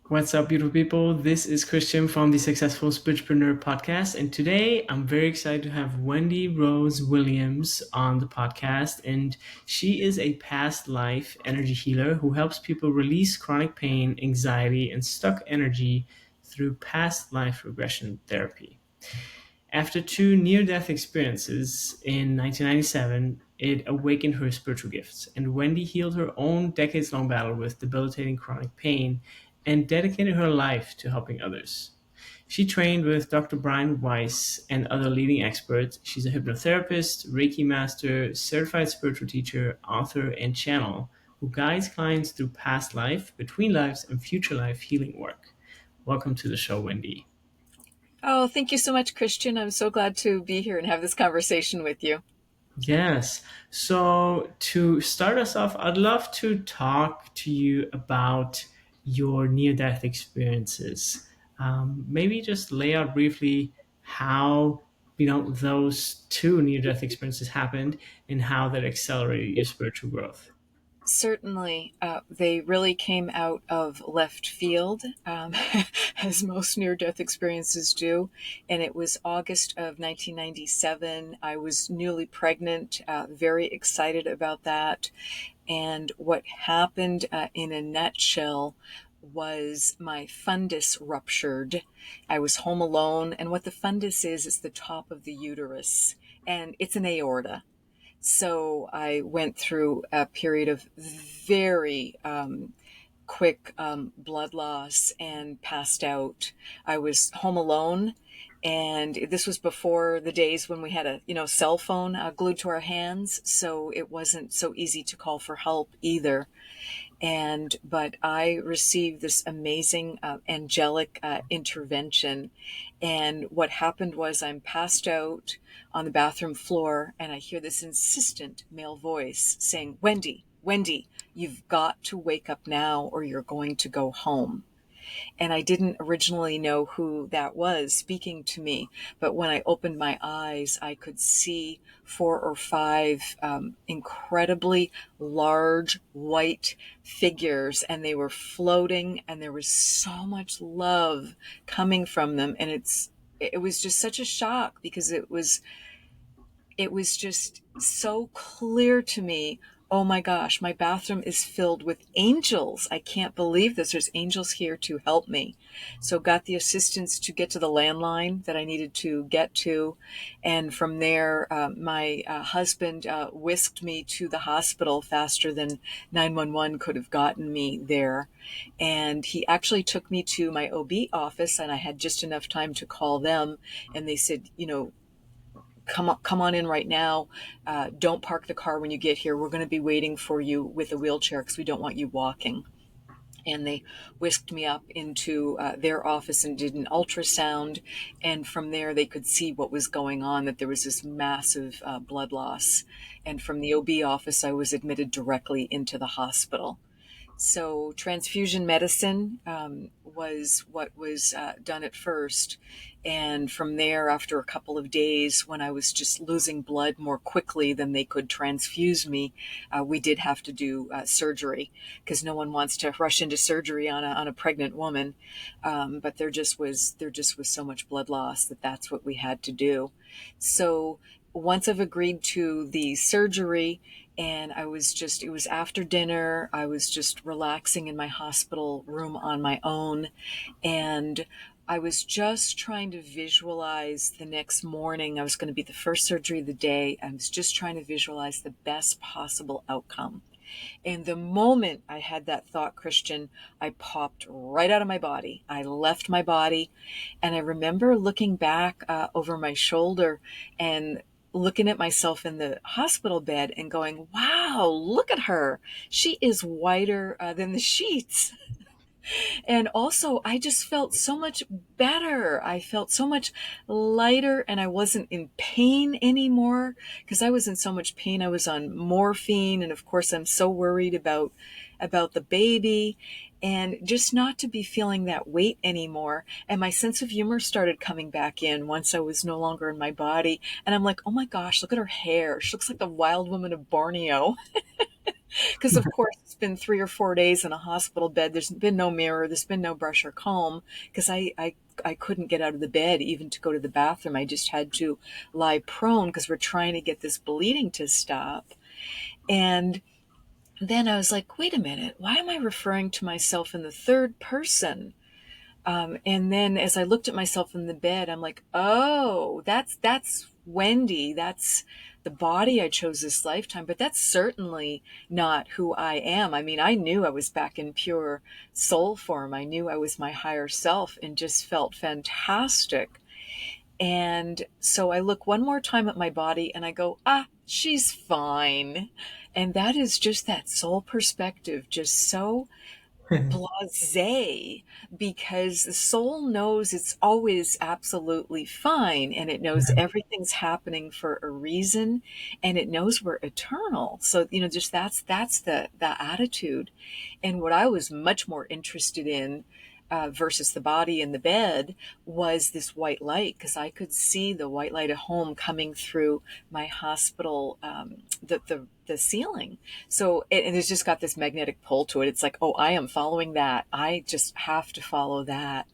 What's up, beautiful people? This is Christian from the Successful Spiritualpreneur podcast, and today I'm very excited to have Wendy Rose Williams on the podcast. And she is a past life energy healer who helps people release chronic pain, anxiety, and stuck energy through past life regression therapy. After two near death experiences in 1997, it awakened her spiritual gifts, and Wendy healed her own decades long battle with debilitating chronic pain and dedicated her life to helping others. She trained with Dr. Brian Weiss and other leading experts. She's a hypnotherapist, Reiki master, certified spiritual teacher, author, and channel who guides clients through past life, between lives, and future life healing work. Welcome to the show, Wendy. Oh, thank you so much, Christian. I'm so glad to be here and have this conversation with you. Yes. So to start us off, I'd love to talk to you about your near-death experiences. Maybe just lay out briefly how those two near-death experiences happened and how that accelerated your spiritual growth. Certainly, they really came out of left field, as most near death experiences do. And it was August of 1997. I was newly pregnant, very excited about that. And what happened, in a nutshell, was my fundus ruptured. I was home alone. And what the fundus is the top of the uterus, and it's an aorta. So I went through a period of very quick blood loss and passed out. I was home alone, and this was before the days when we had a cell phone glued to our hands, so it wasn't so easy to call for help either. But I received this amazing angelic intervention. And what happened was I'm passed out on the bathroom floor, and I hear this insistent male voice saying, "Wendy, Wendy, you've got to wake up now or you're going to go home." And I didn't originally know who that was speaking to me. But when I opened my eyes, I could see four or five incredibly large white figures, and they were floating, and there was so much love coming from them. And it was just such a shock because it was just so clear to me. Oh my gosh, my bathroom is filled with angels. I can't believe this. There's angels here to help me. So got the assistance to get to the landline that I needed to get to. And from there, my husband whisked me to the hospital faster than 911 could have gotten me there. And he actually took me to my OB office, and I had just enough time to call them. And they said, come on in right now. Don't park the car when you get here. We're going to be waiting for you with a wheelchair because we don't want you walking. And they whisked me up into their office and did an ultrasound. And from there, they could see what was going on, that there was this massive blood loss. And from the OB office, I was admitted directly into the hospital. So transfusion medicine was what was done at first. And from there, after a couple of days, when I was just losing blood more quickly than they could transfuse me, we did have to do surgery, because no one wants to rush into surgery on a pregnant woman. But there just was so much blood loss that that's what we had to do. So once I've agreed to the surgery, and it was after dinner, I was just relaxing in my hospital room on my own. And I was just trying to visualize the next morning. I was going to be the first surgery of the day. I was just trying to visualize the best possible outcome. And the moment I had that thought, Christian, I popped right out of my body. I left my body. And I remember looking back over my shoulder and looking at myself in the hospital bed and going, wow, look at her. She is whiter than the sheets. And also, I just felt so much better. I felt so much lighter, and I wasn't in pain anymore, because I was in so much pain. I was on morphine. And of course, I'm so worried about the baby, and just not to be feeling that weight anymore. And my sense of humor started coming back in once I was no longer in my body. And I'm like, oh my gosh, look at her hair. She looks like the wild woman of Borneo. Because, of course, it's been 3 or 4 days in a hospital bed. There's been no mirror. There's been no brush or comb because I couldn't get out of the bed even to go to the bathroom. I just had to lie prone because we're trying to get this bleeding to stop. And then I was like, wait a minute, why am I referring to myself in the third person? And then as I looked at myself in the bed, I'm like, oh, that's Wendy. That's the body I chose this lifetime, but that's certainly not who I am. I mean, I knew I was back in pure soul form. I knew I was my higher self and just felt fantastic. And so I look one more time at my body and I go, she's fine. And that is just that soul perspective, just so blasé, because the soul knows it's always absolutely fine, and it knows everything's happening for a reason, and it knows we're eternal. So, just that's the attitude. And what I was much more interested in, versus the body in the bed, was this white light, because I could see the white light at home coming through my hospital, the ceiling. So and it's just got this magnetic pull to it. It's like, oh, I am following that. I just have to follow that.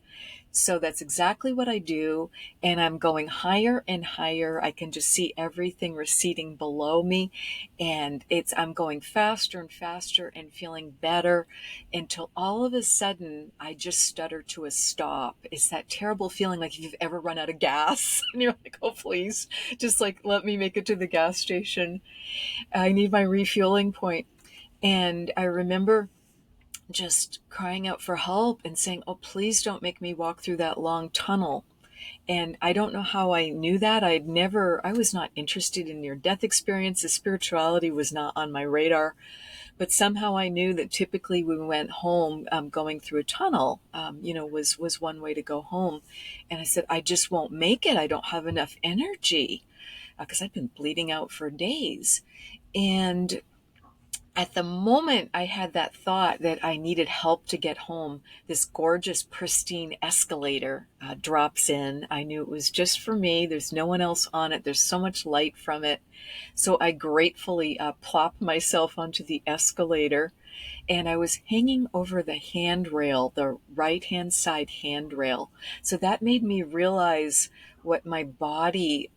So that's exactly what I do. And I'm going higher and higher. I can just see everything receding below me. And I'm going faster and faster and feeling better until all of a sudden I just stutter to a stop. It's that terrible feeling like if you've ever run out of gas and you're like, oh, please, just like let me make it to the gas station. I need my refueling point. And I remember just crying out for help and saying, oh, please don't make me walk through that long tunnel. And I don't know how I knew that. I was not interested in near death experiences. Spirituality was not on my radar. But somehow I knew that typically when we went home, going through a tunnel, was one way to go home. And I said, I just won't make it. I don't have enough energy because I've been bleeding out for days. And at the moment I had that thought that I needed help to get home, this gorgeous, pristine escalator drops in. I knew it was just for me. There's no one else on it. There's so much light from it. So I gratefully plopped myself onto the escalator, and I was hanging over the handrail, the right-hand side handrail. So that made me realize what my body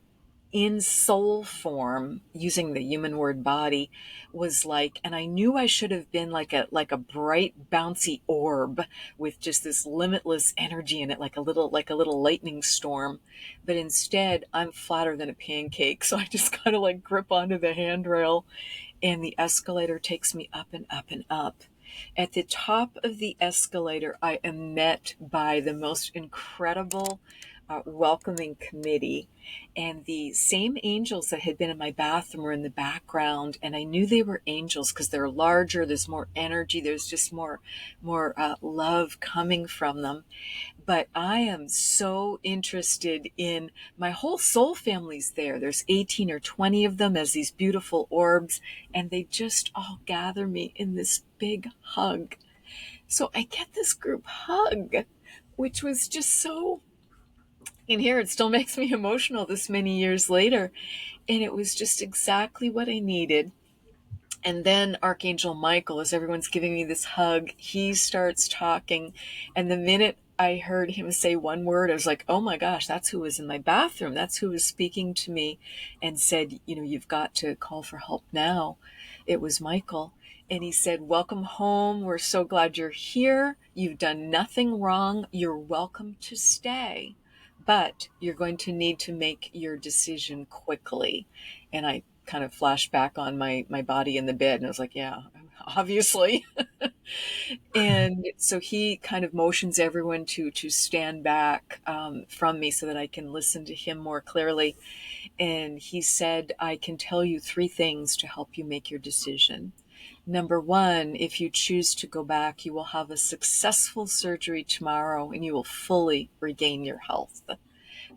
in soul form, using the human word body, was like. And I knew I should have been like a bright bouncy orb with just this limitless energy in it, like a little lightning storm. But instead I'm flatter than a pancake. So I just kind of like grip onto the handrail, and the escalator takes me up and up and up. At the top of the escalator, I am met by the most incredible welcoming committee. And the same angels that had been in my bathroom were in the background. And I knew they were angels because they're larger, there's more energy, there's just more love coming from them. But I am so interested in my whole soul family's there. There's 18 or 20 of them as these beautiful orbs, and they just all gather me in this big hug. So I get this group hug, which was just so, in here, it still makes me emotional this many years later. And it was just exactly what I needed. And then Archangel Michael, as everyone's giving me this hug, he starts talking. And the minute I heard him say one word, I was like, oh my gosh, that's who was in my bathroom. That's who was speaking to me and said, you've got to call for help now. It was Michael. And he said, welcome home. We're so glad you're here. You've done nothing wrong. You're welcome to stay, but you're going to need to make your decision quickly. And I kind of flashed back on my body in the bed, and I was like, yeah, obviously. And so he kind of motions everyone to stand back from me so that I can listen to him more clearly. And he said, I can tell you 3 things to help you make your decision. Number 1, if you choose to go back, you will have a successful surgery tomorrow and you will fully regain your health.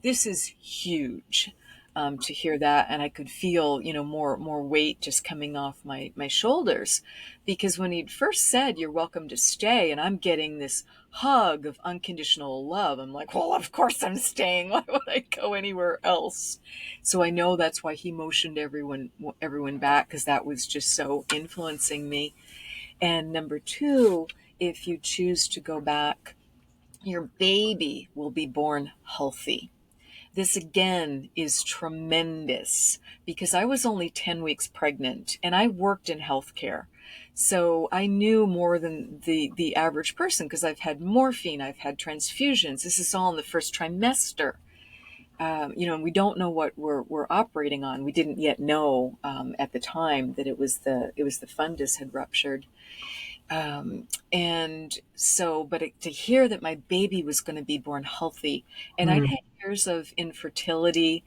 This is huge, to hear that. And I could feel, more weight just coming off my shoulders, because when he'd first said, you're welcome to stay, and I'm getting this hug of unconditional love. I'm like, well, of course I'm staying. Why would I go anywhere else? So I know that's why he motioned everyone back, because that was just so influencing me. And number two, if you choose to go back, your baby will be born healthy. This again is tremendous because I was only 10 weeks pregnant and I worked in healthcare. So I knew more than the average person because I've had morphine, I've had transfusions. This is all in the first trimester. And we don't know what we're operating on. We didn't yet know at the time that it was the fundus had ruptured. And so, to hear that my baby was going to be born healthy, and I'd Mm. had years of infertility,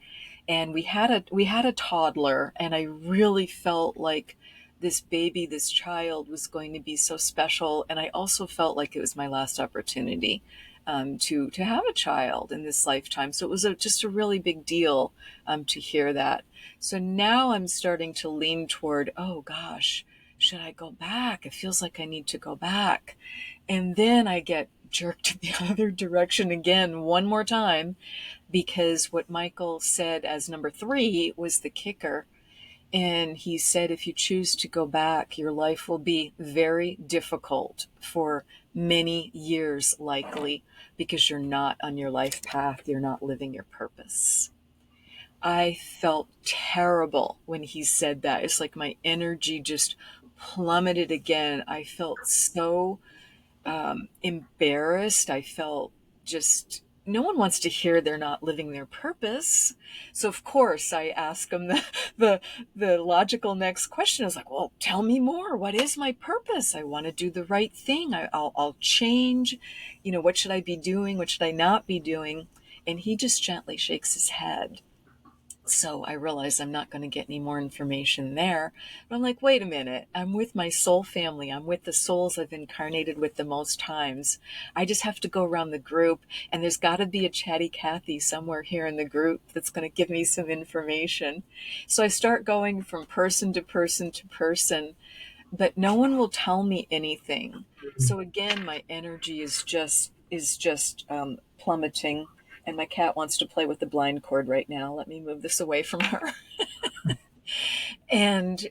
and we had a toddler, and I really felt like this baby, this child, was going to be so special, and I also felt like it was my last opportunity to have a child in this lifetime. So it was just a really big deal to hear that. So now I'm starting to lean toward, oh gosh, should I go back? It feels like I need to go back. And then I get jerked the other direction again one more time, because what Michael said as number three was the kicker. And he said, if you choose to go back, your life will be very difficult for many years, likely, because you're not on your life path. You're not living your purpose. I felt terrible when he said that. It's like my energy just plummeted again. I felt so embarrassed. I felt just, no one wants to hear they're not living their purpose. So of course I ask them the, the logical next question is like, well, tell me more. What is my purpose? I want to do the right thing. I'll change. What should I be doing? What should I not be doing? And he just gently shakes his head. So I realize I'm not going to get any more information there. But I'm like, wait a minute. I'm with my soul family. I'm with the souls I've incarnated with the most times. I just have to go around the group, and there's got to be a chatty Cathy somewhere here in the group that's going to give me some information. So I start going from person to person to person, but no one will tell me anything. So again, my energy is just plummeting, and my cat wants to play with the blind cord right now. Let me move this away from her. And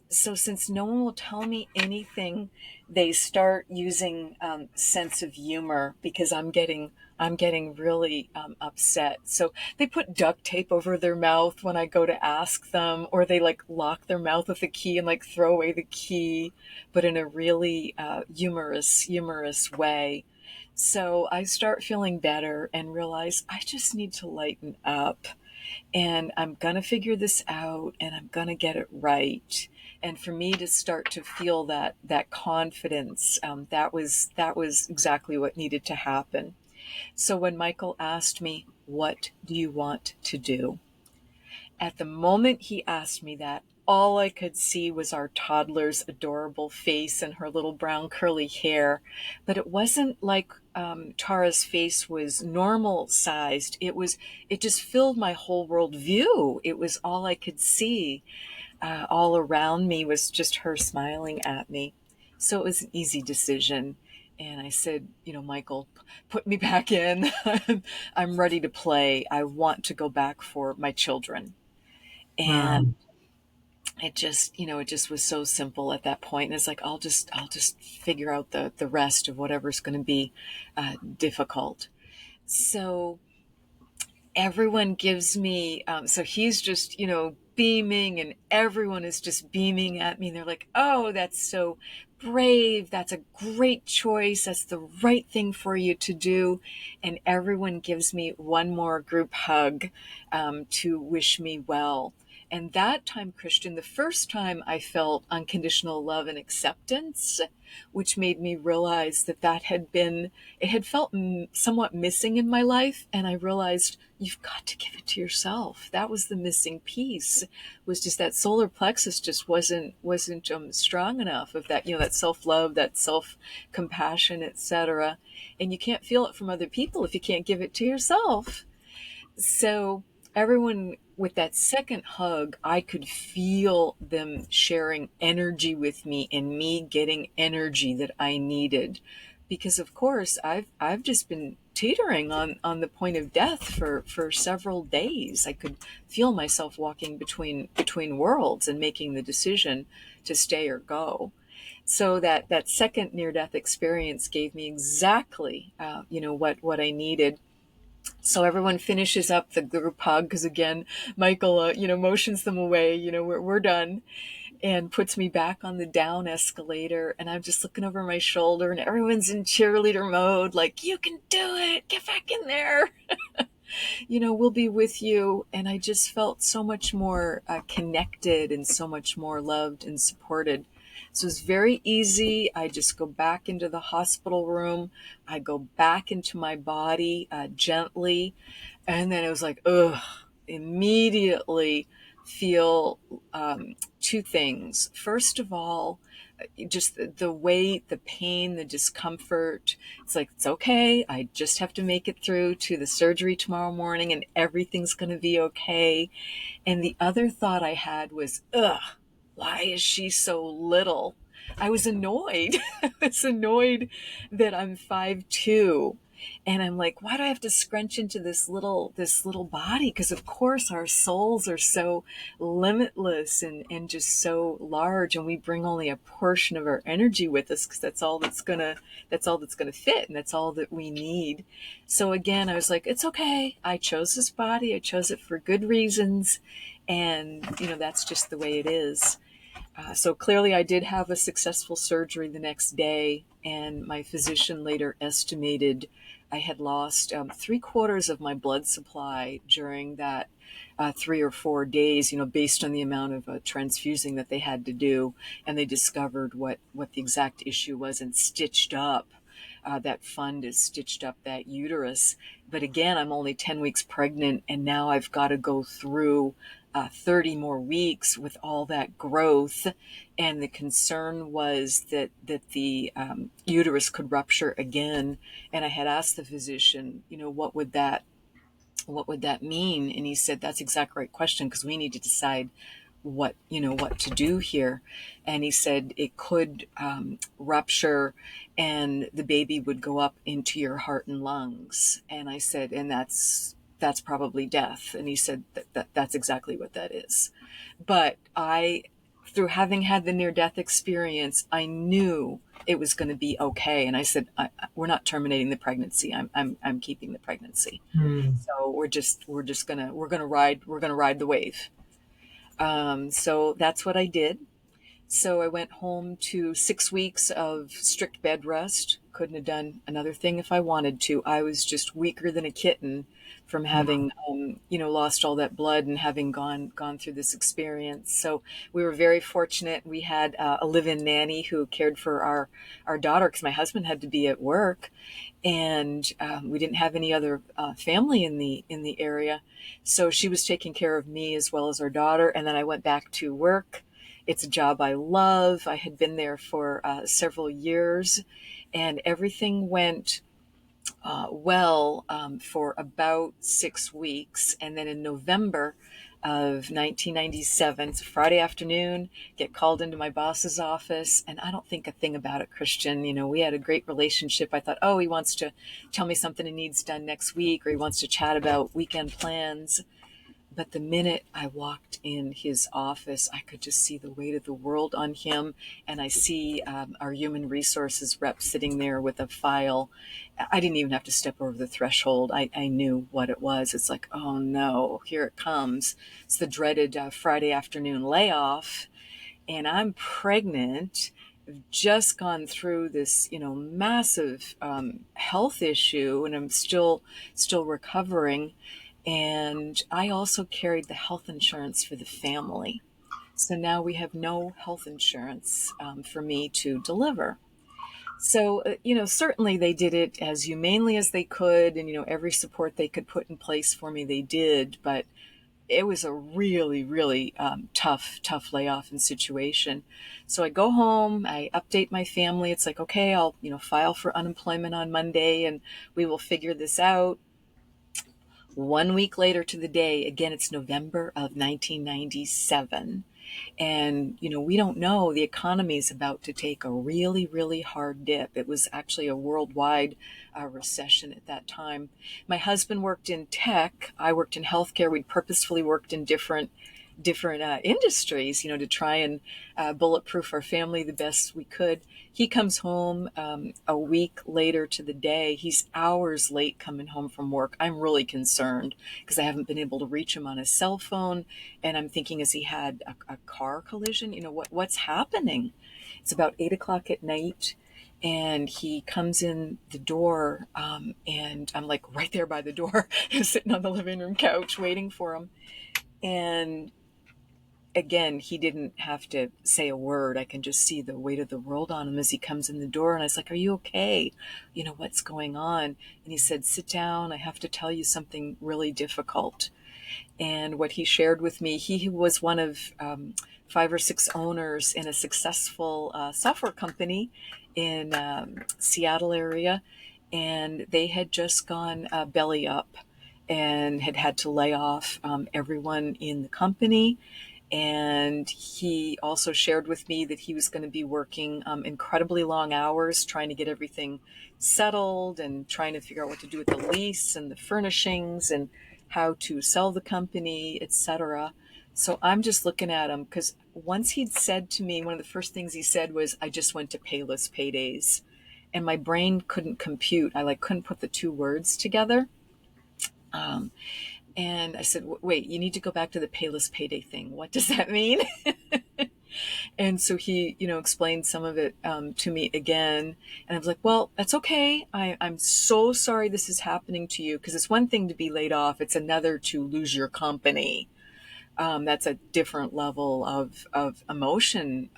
so, since no one will tell me anything, they start using sense of humor, because I'm getting really upset. So they put duct tape over their mouth when I go to ask them, or they like lock their mouth with a key and like throw away the key, but in a really humorous way. So I start feeling better and realize I just need to lighten up, and I'm going to figure this out, and I'm going to get it right. And for me to start to feel that confidence, that was exactly what needed to happen. So when Michael asked me, what do you want to do? At the moment he asked me that, all I could see was our toddler's adorable face and her little brown curly hair. But it wasn't like Tara's face was normal sized. It just filled my whole world view. It was all I could see. All around me was just her smiling at me. So it was an easy decision. And I said, Michael, put me back in. I'm ready to play. I want to go back for my children. Wow. And it just was so simple at that point. And it's like, I'll just figure out the rest of whatever's going to be difficult. So everyone gives me, so he's just, beaming, and everyone is just beaming at me. They're like, oh, that's so brave. That's a great choice. That's the right thing for you to do. And everyone gives me one more group hug to wish me well. And that time, Christian, the first time I felt unconditional love and acceptance, which made me realize it had felt somewhat missing in my life. And I realized you've got to give it to yourself. That was the missing piece, was just that solar plexus just wasn't strong enough of that, that self-love, that self-compassion, etc. And you can't feel it from other people if you can't give it to yourself. So everyone, with that second hug, I could feel them sharing energy with me and me getting energy that I needed. because of course I've just been teetering on the point of death for several days. I could feel myself walking between worlds and making the decision to stay or go. So that second near death experience gave me exactly what I needed. So everyone finishes up the group hug because again, Michael motions them away. We're done, and puts me back on the down escalator, and I'm just looking over my shoulder and everyone's in cheerleader mode, like, you can do it, get back in there, we'll be with you. And I just felt so much more connected and so much more loved and supported. So it's very easy. I just go back into the hospital room. I go back into my body gently. And then it was like, ugh, immediately feel two things. First of all, just the weight, the pain, the discomfort. It's like, it's okay. I just have to make it through to the surgery tomorrow morning and everything's going to be okay. And the other thought I had was, ugh, why is she so little? I was annoyed. I was annoyed that I'm 5'2". And I'm like, why do I have to scrunch into this little body? Because of course our souls are so limitless and just so large, and we bring only a portion of our energy with us because that's all that's gonna fit, and that's all that we need. So again, I was like, it's okay. I chose this body. I chose it for good reasons, and that's just the way it is. So clearly, I did have a successful surgery the next day, and my physician later estimated I had lost 3/4 of my blood supply during that 3 or 4 days, based on the amount of transfusing that they had to do. And they discovered what the exact issue was and stitched up. That fund is stitched up that uterus. But again, I'm only 10 weeks pregnant, and now I've got to go through 30 more weeks with all that growth. And the concern was that the uterus could rupture again. And I had asked the physician, what would that mean? And he said, that's exactly the right question, because we need to decide what to do here. And he said it could rupture and the baby would go up into your heart and lungs. And I said, and that's probably death. And he said that's exactly what that is. But through having had the near death experience, I knew it was going to be okay. And I said, we're not terminating the pregnancy. I'm keeping the pregnancy. Hmm. So we're gonna ride the wave. So that's what I did. So I went home to 6 weeks of strict bed rest. Couldn't have done another thing if I wanted to. I was just weaker than a kitten from having, lost all that blood and having gone through this experience. So we were very fortunate. We had a live-in nanny who cared for our daughter because my husband had to be at work, and we didn't have any other family in the area. So she was taking care of me as well as our daughter. And then I went back to work. It's a job I love. I had been there for several years, and everything went well for about 6 weeks. And then in November of 1997, it's a Friday afternoon, get called into my boss's office, and I don't think a thing about it, Christian. We had a great relationship. I thought, oh, he wants to tell me something he needs done next week, or he wants to chat about weekend plans. But the minute I walked in his office, I could just see the weight of the world on him. And I see our human resources rep sitting there with a file. I didn't even have to step over the threshold. I knew what it was. It's like, oh no, here it comes. It's the dreaded Friday afternoon layoff. And I'm pregnant. I've just gone through this, massive health issue, and I'm still recovering. And I also carried the health insurance for the family. So now we have no health insurance for me to deliver. So, certainly they did it as humanely as they could. And, every support they could put in place for me, they did. But it was a really, really tough layoff and situation. So I go home, I update my family. It's like, okay, I'll, file for unemployment on Monday and we will figure this out. 1 week later to the day, again, it's November of 1997. And, we don't know, the economy is about to take a really, really hard dip. It was actually a worldwide recession at that time. My husband worked in tech. I worked in healthcare. We'd purposefully worked in different industries, to try and bulletproof our family the best we could. He comes home a week later to the day. He's hours late coming home from work. I'm really concerned because I haven't been able to reach him on his cell phone. And I'm thinking, has he had a car collision? What's happening? It's about 8 o'clock at night. And he comes in the door, and I'm like right there by the door, sitting on the living room couch waiting for him. And again, he didn't have to say a word. I can just see the weight of the world on him as he comes in the door. And I was like, "Are you okay? What's going on?" And he said, "Sit down. I have to tell you something really difficult." And what he shared with me, he was one of 5 or 6 owners in a successful software company in Seattle area. And they had just gone belly up and had to lay off everyone in the company. And he also shared with me that he was going to be working incredibly long hours trying to get everything settled and trying to figure out what to do with the lease and the furnishings and how to sell the company, etc. So I'm just looking at him because once he'd said to me, one of the first things he said was, "I just went to payless paydays." And my brain couldn't compute. I couldn't put the two words together. And I said, "Wait, you need to go back to the payless payday thing. What does that mean?" And so he, explained some of it to me again. And I was like, "Well, that's okay. I'm so sorry this is happening to you, because it's one thing to be laid off. It's another to lose your company. That's a different level of emotion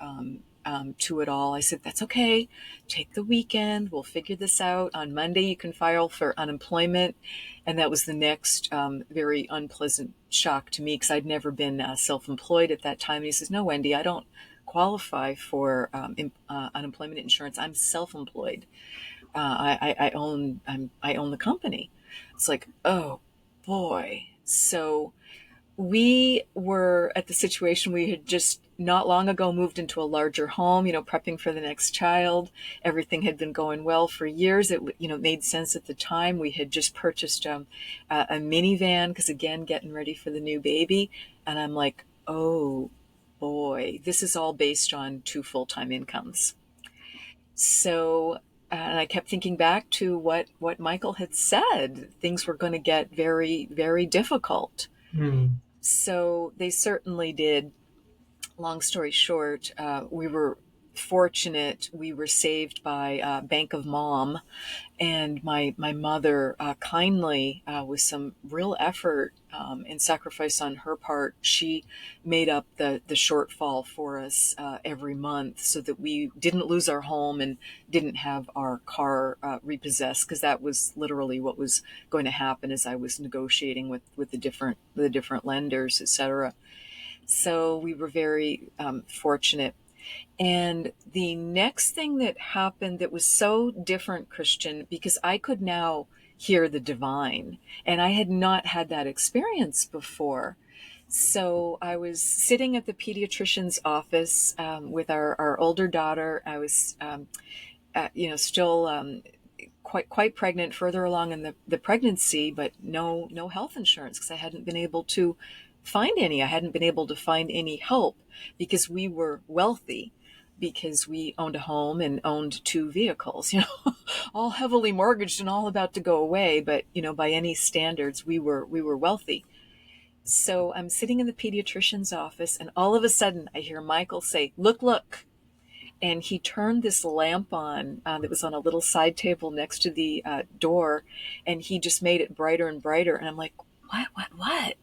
to it all." I said, "That's okay. Take the weekend. We'll figure this out. On Monday, you can file for unemployment." And that was the next very unpleasant shock to me, because I'd never been self-employed at that time. And he says, "No, Wendy, I don't qualify for unemployment insurance. I'm self-employed. I own the company." It's like, oh boy. So we were at the situation, we had just not long ago moved into a larger home, prepping for the next child. Everything had been going well for years. It made sense at the time. We had just purchased a minivan because, again, getting ready for the new baby. And I'm like, oh boy, this is all based on 2 full-time incomes. So, and I kept thinking back to what Michael had said. Things were going to get very, very difficult. Hmm. So they certainly did. Long story short, we were fortunate. We were saved by Bank of Mom, and my mother kindly, with some real effort and sacrifice on her part, she made up the shortfall for us every month, so that we didn't lose our home and didn't have our car repossessed, because that was literally what was going to happen as I was negotiating with the different lenders, etc. So we were very fortunate. And the next thing that happened that was so different, Christian, because I could now hear the divine, and I had not had that experience before. So I was sitting at the pediatrician's office with our older daughter. I was, still quite pregnant, further along in the pregnancy, but no health insurance, because I hadn't been able to find any. I hadn't been able to find any help, because we were wealthy, because we owned a home and owned 2 vehicles, all heavily mortgaged and all about to go away. But, by any standards, we were wealthy. So I'm sitting in the pediatrician's office, and all of a sudden I hear Michael say, "Look, look." And he turned this lamp on that was on a little side table next to the door, and he just made it brighter and brighter. And I'm like, what?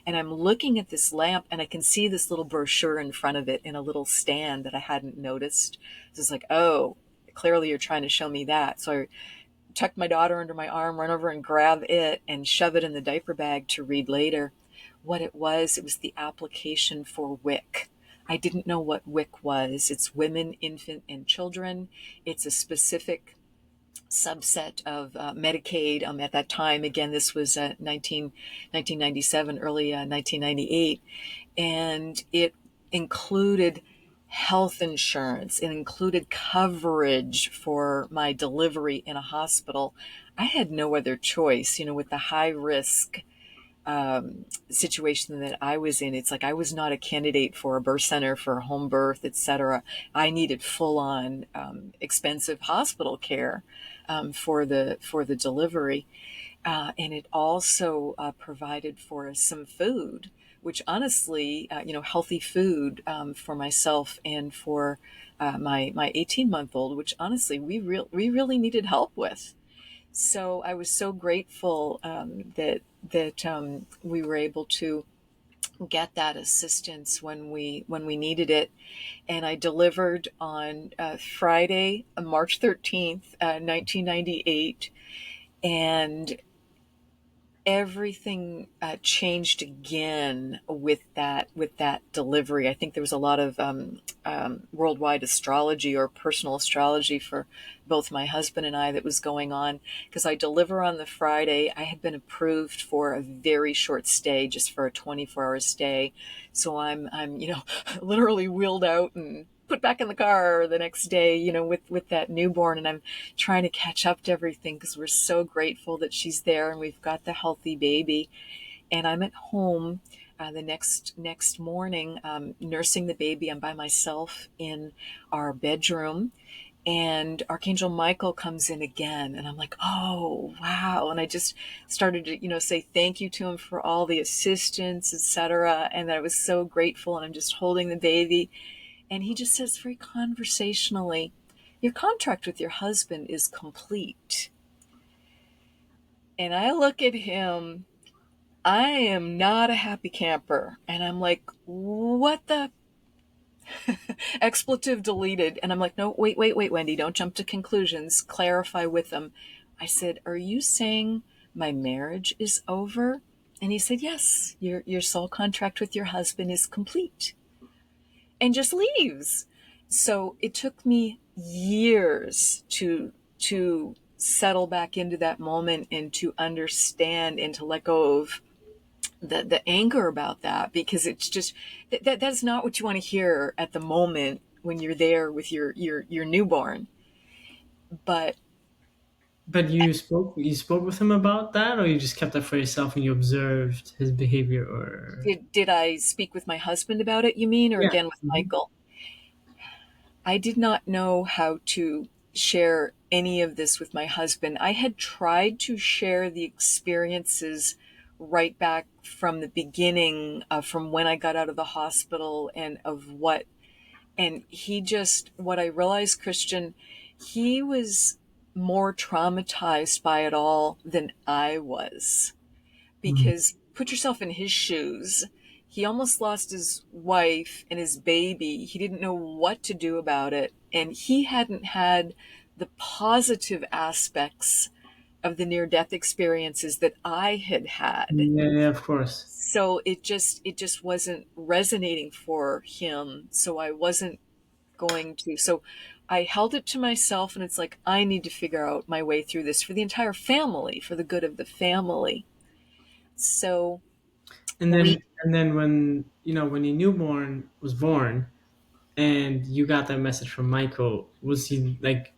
And I'm looking at this lamp, and I can see this little brochure in front of it in a little stand that I hadn't noticed. So it's like, oh, clearly you're trying to show me that. So I tucked my daughter under my arm, run over and grab it, and shove it in the diaper bag to read later. What it was the application for WIC. I didn't know what WIC was. It's women, infant, and children. It's a specific subset of Medicaid at that time. Again, this was 1997, early 1998. And it included health insurance. It included coverage for my delivery in a hospital. I had no other choice, with the high risk situation that I was in. It's like I was not a candidate for a birth center for a home birth, etc. I needed full on expensive hospital care for the delivery. And it also provided for some food, which honestly, healthy food for myself and for my 18-month-old, which honestly we really needed help with. So I was so grateful that we were able to get that assistance when we needed it. And I delivered on Friday, March 13th, 1998, and everything changed again with that delivery. I think there was a lot of worldwide astrology or personal astrology for both my husband and I that was going on, because I deliver on the Friday. I had been approved for a very short stay, just for a 24-hour stay. So I'm literally wheeled out and put back in the car the next day, with that newborn, and I'm trying to catch up to everything because we're so grateful that she's there and we've got the healthy baby. And I'm at home the next morning, nursing the baby. I'm by myself in our bedroom, and Archangel Michael comes in again, and I'm like, oh wow. And I just started to say thank you to him for all the assistance, etc., and that I was so grateful. And I'm just holding the baby, and he just says very conversationally, your contract with your husband is complete. And I look at him, I am not a happy camper. And I'm like, what the expletive deleted? And I'm like, no, wait, Wendy, don't jump to conclusions. Clarify with them. I said, are you saying my marriage is over? And he said, yes, your soul contract with your husband is complete. And just leaves. So it took me years to settle back into that moment and to understand and to let go of the anger about that, because it's just that's not what you want to hear at the moment when you're there with your newborn. But But you spoke with him about that, or you just kept that for yourself and you observed his behavior, or did I speak with my husband about it, you mean, or yeah. again with Mhm. Michael? I did not know how to share any of this with my husband. I had tried to share the experiences right back from the beginning, from when I got out of the hospital, and what I realized, Christian, he was more traumatized by it all than I was. Mhm. Because put yourself in his shoes. He almost lost his wife and his baby. He didn't know what to do about it. And he hadn't had the positive aspects of the near death experiences that I had had. Yeah, yeah, of course. So it just wasn't resonating for him. So I wasn't going to. So I held it to myself, and it's like, I need to figure out my way through this for the entire family, for the good of the family. So And we then when your newborn was born and you got that message from Michael, was he like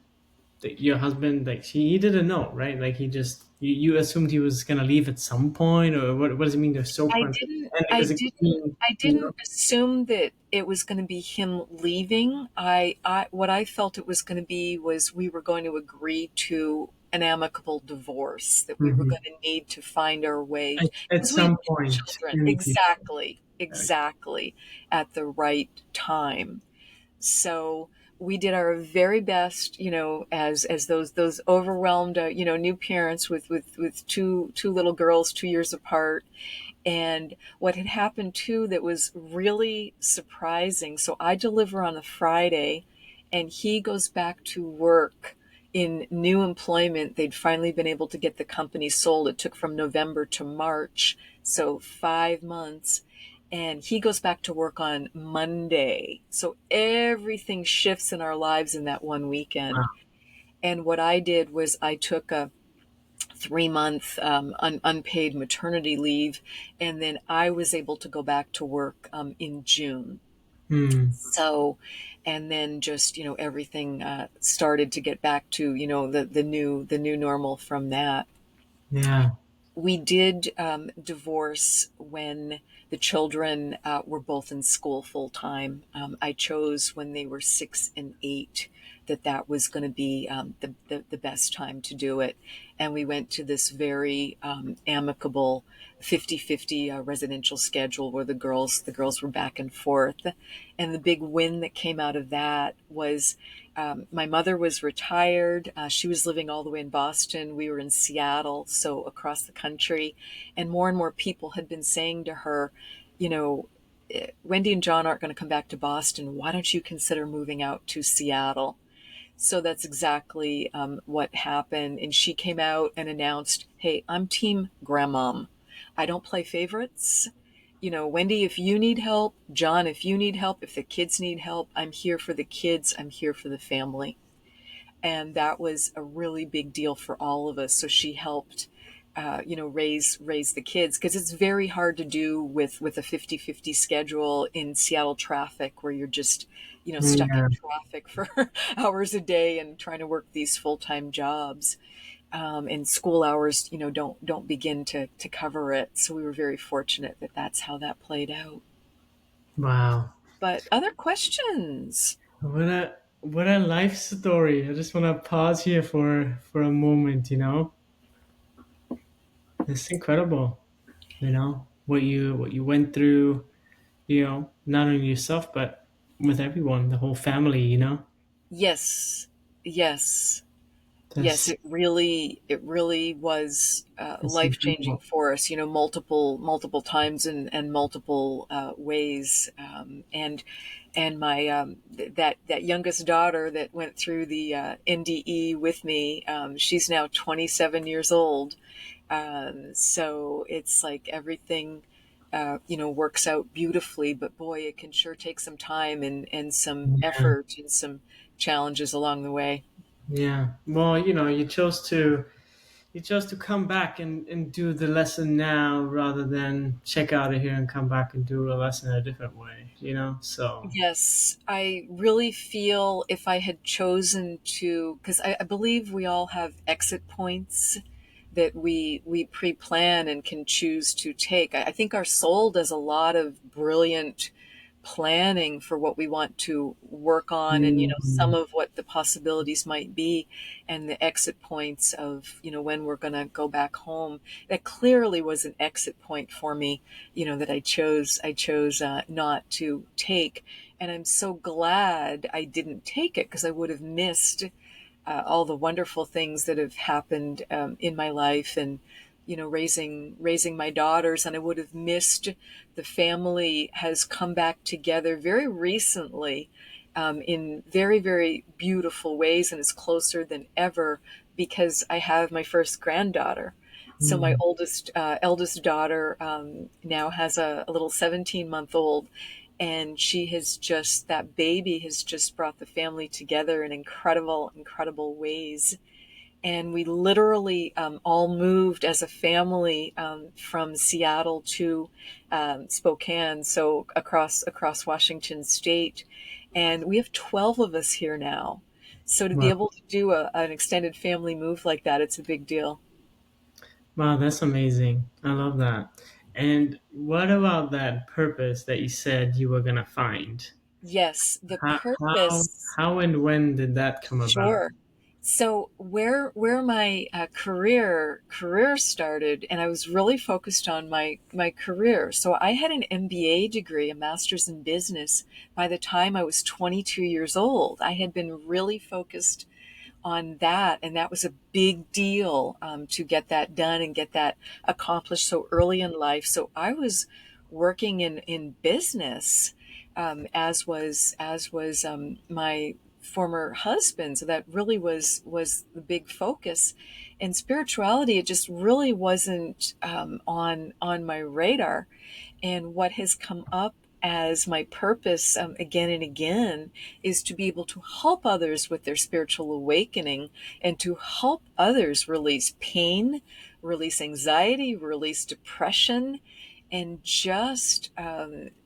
your husband? Like he didn't know, right? Like he just you assumed he was gonna leave at some point, or what does it mean? They're so I close, didn't and I because it could didn't mean, I didn't assume that it was going to be him leaving. I what I felt it was going to be was we were going to agree to an amicable divorce, that we were Mhm. going to need to find our way, At because we some had point children. in the future. Exactly at the right time. So we did our very best, as those overwhelmed, new parents with two little girls, 2 years apart. And what had happened too that was really surprising. So I deliver on the Friday, and he goes back to work in new employment. They'd finally been able to get the company sold. It took from November to March, so 5 months. And he goes back to work on Monday. So everything shifts in our lives in that one weekend. Wow. And what I did was I took a 3 month unpaid maternity leave, and then I was able to go back to work in June. Hmm. So, and then just, everything started to get back to, the new normal from that. Yeah. We did divorce when the children were both in school full time. I chose when they were 6 and 8 that was going to be the best time to do it. And we went to this very amicable 50-50 residential schedule where the girls were back and forth. And the big win that came out of that was my mother was retired. She was living all the way in Boston. We were in Seattle, so across the country. And more people had been saying to her, you know, Wendy and John aren't going to come back to Boston. Why don't you consider moving out to Seattle? So that's exactly what happened. And she came out and announced, hey, I'm team grandmom. I don't play favorites. Wendy, if you need help, John, if you need help, if the kids need help, I'm here for the kids. I'm here for the family. And that was a really big deal for all of us. So she helped, raise the kids, because it's very hard to do with a 50-50 schedule in Seattle traffic, where you're just, stuck in Yeah. traffic for hours a day and trying to work these full-time jobs. And school hours, don't begin to cover it. So we were very fortunate that that's how that played out. Wow. But other questions? What a life story. I just want to pause here for a moment, you know. It's incredible, you know, what you went through, you know, not only yourself but with everyone, the whole family, you know. Yes, yes. Yes, That's it really was that's life changing incredible. for us. Multiple times and multiple ways. And my that youngest daughter that went through the NDE with me, she's now 27 years old. So it's like everything, works out beautifully. But boy, it can sure take some time and some Yeah. effort and some challenges along the way. Yeah. Well, you know, you chose to come back and do the lesson now rather than check out of here and come back and do a lesson a different way, you know? So, Yes, I really feel if I had chosen to, because I believe we all have exit points that we pre-plan and can choose to take. I think our soul does a lot of brilliant planning for what we want to work on, and some mm, of what the possibilities might be, and the exit points of when we're going to go back home. That clearly was an exit point for me, that I chose not to take. And I'm so glad I didn't take it, because I would have missed all the wonderful things that have happened in my life, and raising my daughters. And I would have missed, the family has come back together very recently, in very, very beautiful ways, and is closer than ever, because I have my first granddaughter. So my mm, eldest daughter now has a little 17-month-old, and that baby has just brought the family together in incredible, incredible ways. And we literally all moved as a family from Seattle to Spokane, so across Washington State, and we have 12 of us here now. So to be wow. able to do an extended family move like that, it's a big deal. Wow, that's amazing. I love that. And what about that purpose that you said you were gonna find? Yes, the How how purpose. how and when did that come about? Sure. So where my career started, and I was really focused on my career. So I had an MBA degree, a master's in business, by the time I was 22 years old. I had been really focused on that, and that was a big deal, to get that done and get that accomplished so early in life. So I was working in business, as was my former husband. So that really was the big focus. And spirituality, it just really wasn't on my radar. And what has come up as my purpose, again and again, is to be able to help others with their spiritual awakening, and to help others release pain, release anxiety, release depression, and just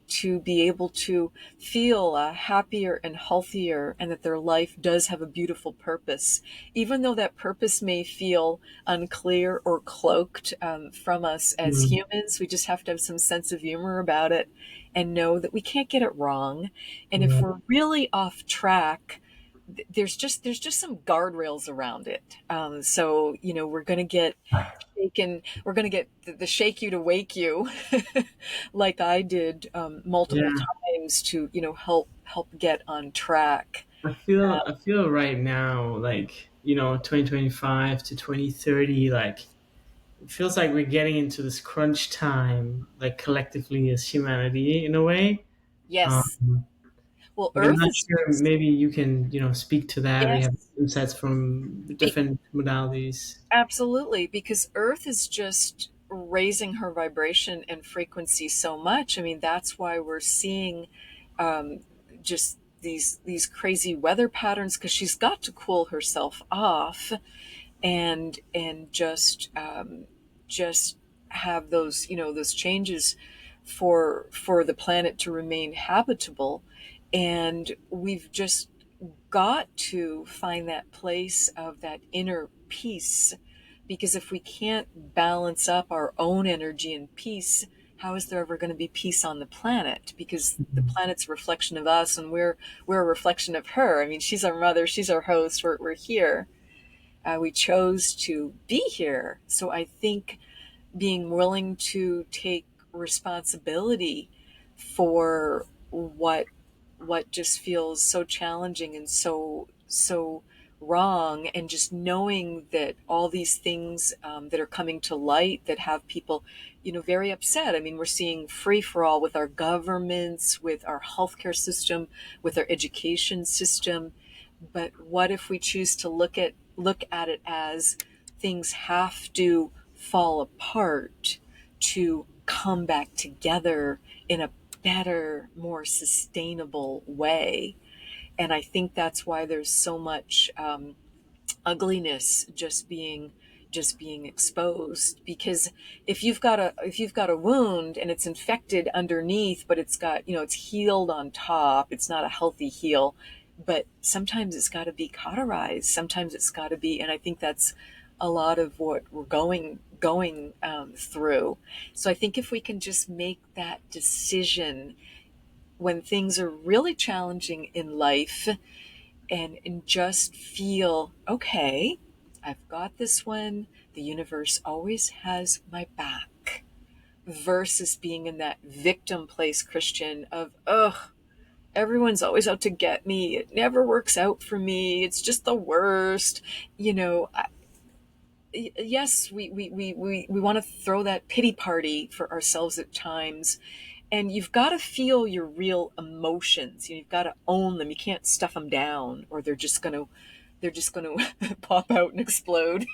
to be able to feel happier and healthier, and that their life does have a beautiful purpose. Even though that purpose may feel unclear or cloaked from us as Mm. humans, we just have to have some sense of humor about it and know that we can't get it wrong. And if Yeah. we're really off track, there's just some guardrails around it. So we're going to get shaken. We're going to get the shake you to wake you, like I did multiple Yeah. times to help get on track. I feel right now like, 2025 to 2030, like it feels like we're getting into this crunch time, like collectively as humanity in a way. Yes. Um, Well, but I'm Earth not is sure. just Maybe you can, speak to that, or you yes. have insights from different modalities. Absolutely, because Earth is just raising her vibration and frequency so much. I mean, that's why we're seeing um, just these crazy weather patterns, because she's got to cool herself off and just have those those changes for the planet to remain habitable. And we've just got to find that place of that inner peace, because if we can't balance up our own energy and peace, how is there ever going to be peace on the planet? Because the Mhm. planet's a reflection of us, and we're a reflection of her. I mean, she's our mother, she's our host. We're here. We chose to be here. So I think being willing to take responsibility for what just feels so challenging and so wrong, and just knowing that all these things that are coming to light that have people very upset. I mean, we're seeing free for all with our governments, with our healthcare system, with our education system. But what if we choose to look at it as things have to fall apart to come back together in a better, more sustainable way? And I think that's why there's so much ugliness just being exposed. Because if you've got a wound and it's infected underneath, but it's got it's healed on top, it's not a healthy heal. But sometimes it's got to be cauterized, sometimes it's got to be. And I think that's a lot of what we're going through. So I think if we can just make that decision when things are really challenging in life, and just feel, okay, I've got this one. The universe always has my back. Versus being in that victim place, Christian, of, ugh, everyone's always out to get me. It never works out for me. It's just the worst. You know, yes, we want to throw that pity party for ourselves at times. And you've got to feel your real emotions. You've got to own them. You can't stuff them down, or they're just going to pop out and explode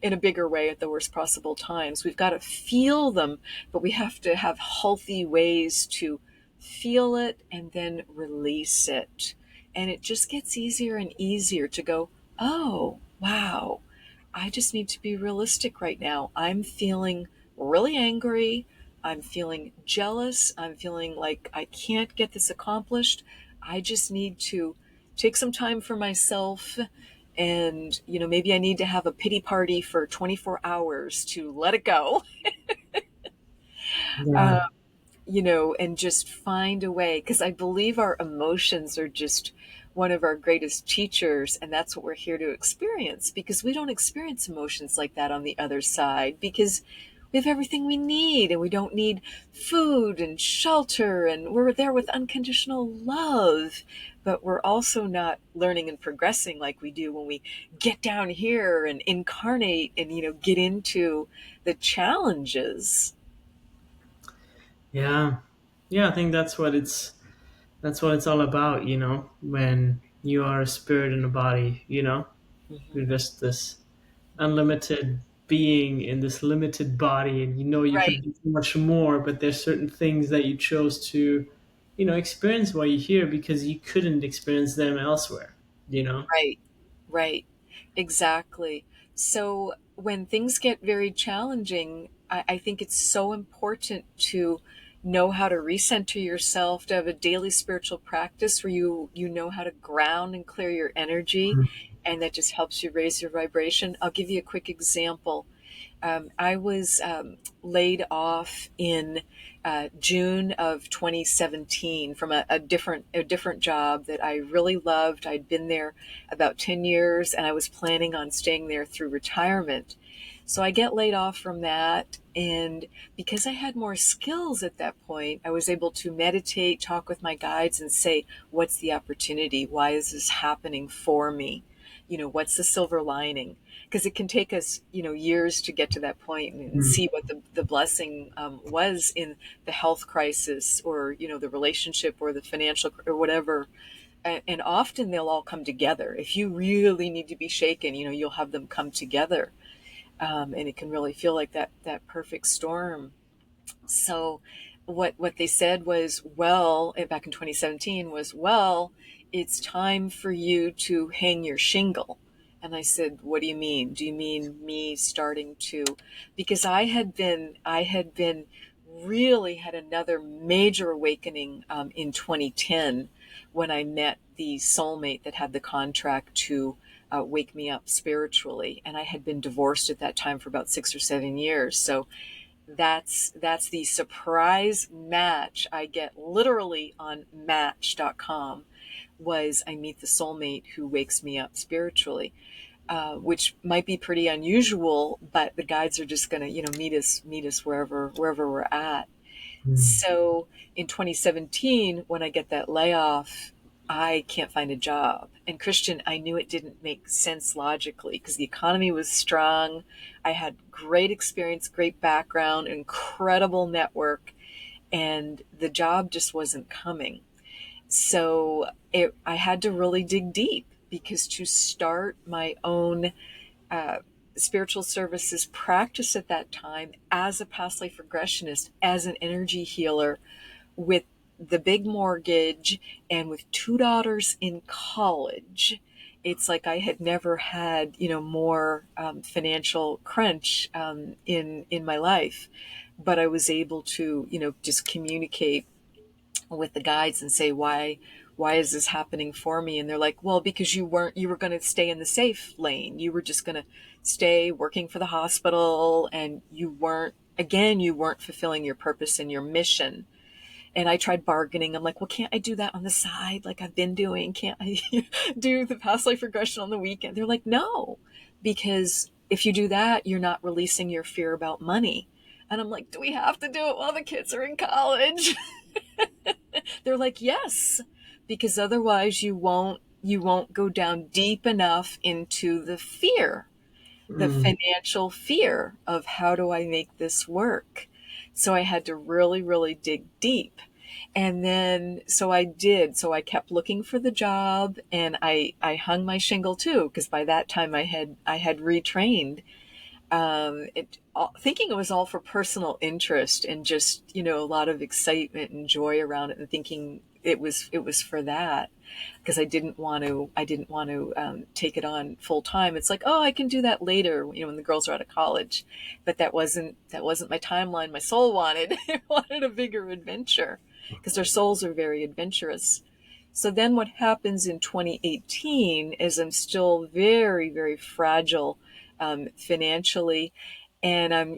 in a bigger way at the worst possible times. We've got to feel them, but we have to have healthy ways to feel it and then release it. And it just gets easier and easier to go, oh, wow, I just need to be realistic right now. I'm feeling really angry. I'm feeling jealous. I'm feeling like I can't get this accomplished. I just need to take some time for myself. And, maybe I need to have a pity party for 24 hours to let it go. Yeah. And just find a way. Because I believe our emotions are just one of our greatest teachers. And that's what we're here to experience, because we don't experience emotions like that on the other side, because we have everything we need, and we don't need food and shelter, and we're there with unconditional love. But we're also not learning and progressing like we do when we get down here and incarnate and, get into the challenges. Yeah. Yeah, I think that's what it's all about, when you are a spirit in a body, you're Mhm. just this unlimited being in this limited body, and you Right, could do so much more, but there's certain things that you chose to, experience while you're here because you couldn't experience them elsewhere, you know? right, right. Exactly. So when things get very challenging, I think it's so important to know how to recenter yourself, to have a daily spiritual practice where you know how to ground and clear your energy, and that just helps you raise your vibration. I'll give you a quick example. I was laid off in June of 2017 from a different job that I really loved. I'd been there about 10 years, and I was planning on staying there through retirement. So I get laid off from that, and because I had more skills at that point, I was able to meditate, talk with my guides, and say, "What's the opportunity? Why is this happening for me? What's the silver lining?" Because it can take us, years to get to that point and see what the blessing was in the health crisis, or, the relationship, or the financial, or whatever. And often they'll all come together. If you really need to be shaken, you'll have them come together. And it can really feel like that perfect storm. So what they said was, well, back in 2017 was, well, it's time for you to hang your shingle. And I said, what do you mean? Do you mean me starting to, because I had been really had another major awakening in 2010 when I met the soulmate that had the contract to wake me up spiritually. And I had been divorced at that time for about 6 or 7 years. So that's the surprise match I get literally on match.com, was I meet the soulmate who wakes me up spiritually, which might be pretty unusual, but the guides are just going to, meet us wherever we're at. So in 2017, when I get that layoff, I can't find a job. And Christian, I knew it didn't make sense logically because the economy was strong. I had great experience, great background, incredible network, and the job just wasn't coming. So I had to really dig deep, because to start my own uh, spiritual services practice at that time as a past life regressionist, as an energy healer, with the big mortgage and with two daughters in college, it's like I had never had, more financial crunch in my life. But I was able to, just communicate with the guides and say, why is this happening for me? And they're like, well, because you were going to stay in the safe lane. You were just going to stay working for the hospital, and you weren't fulfilling your purpose and your mission. And I tried bargaining. I'm like, well, can't I do that on the side like I've been doing? Can't I do the past life regression on the weekend? They're like, no, because if you do that, you're not releasing your fear about money. And I'm like, do we have to do it while the kids are in college? They're like, yes, because otherwise you won't go down deep enough into the financial fear of, how do I make this work? So I had to really, really dig deep. And then, so I did. So I kept looking for the job, and I hung my shingle too, because by that time I had retrained, thinking it was all for personal interest and just, a lot of excitement and joy around it, and thinking it was for that, because I didn't want to take it on full time. It's like, oh, I can do that later, when the girls are out of college. But that wasn't my timeline. My soul wanted it wanted a bigger adventure, because their souls are very adventurous. So then what happens in 2018 is I'm still very, very fragile financially. And I'm,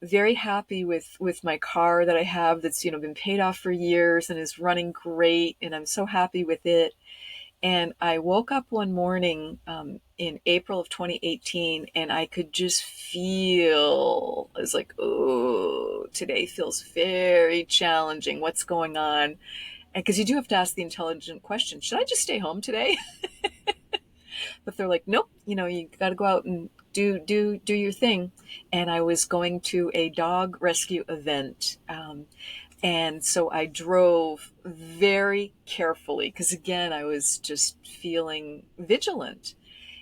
very happy with my car that I have, that's, been paid off for years and is running great. And I'm so happy with it. And I woke up one morning in April of 2018, and I could just feel, I was like, oh, today feels very challenging. What's going on? And because you do have to ask the intelligent question, should I just stay home today? But they're like, nope, you got to go out and do your thing. And I was going to a dog rescue event. And so I drove very carefully, because again, I was just feeling vigilant.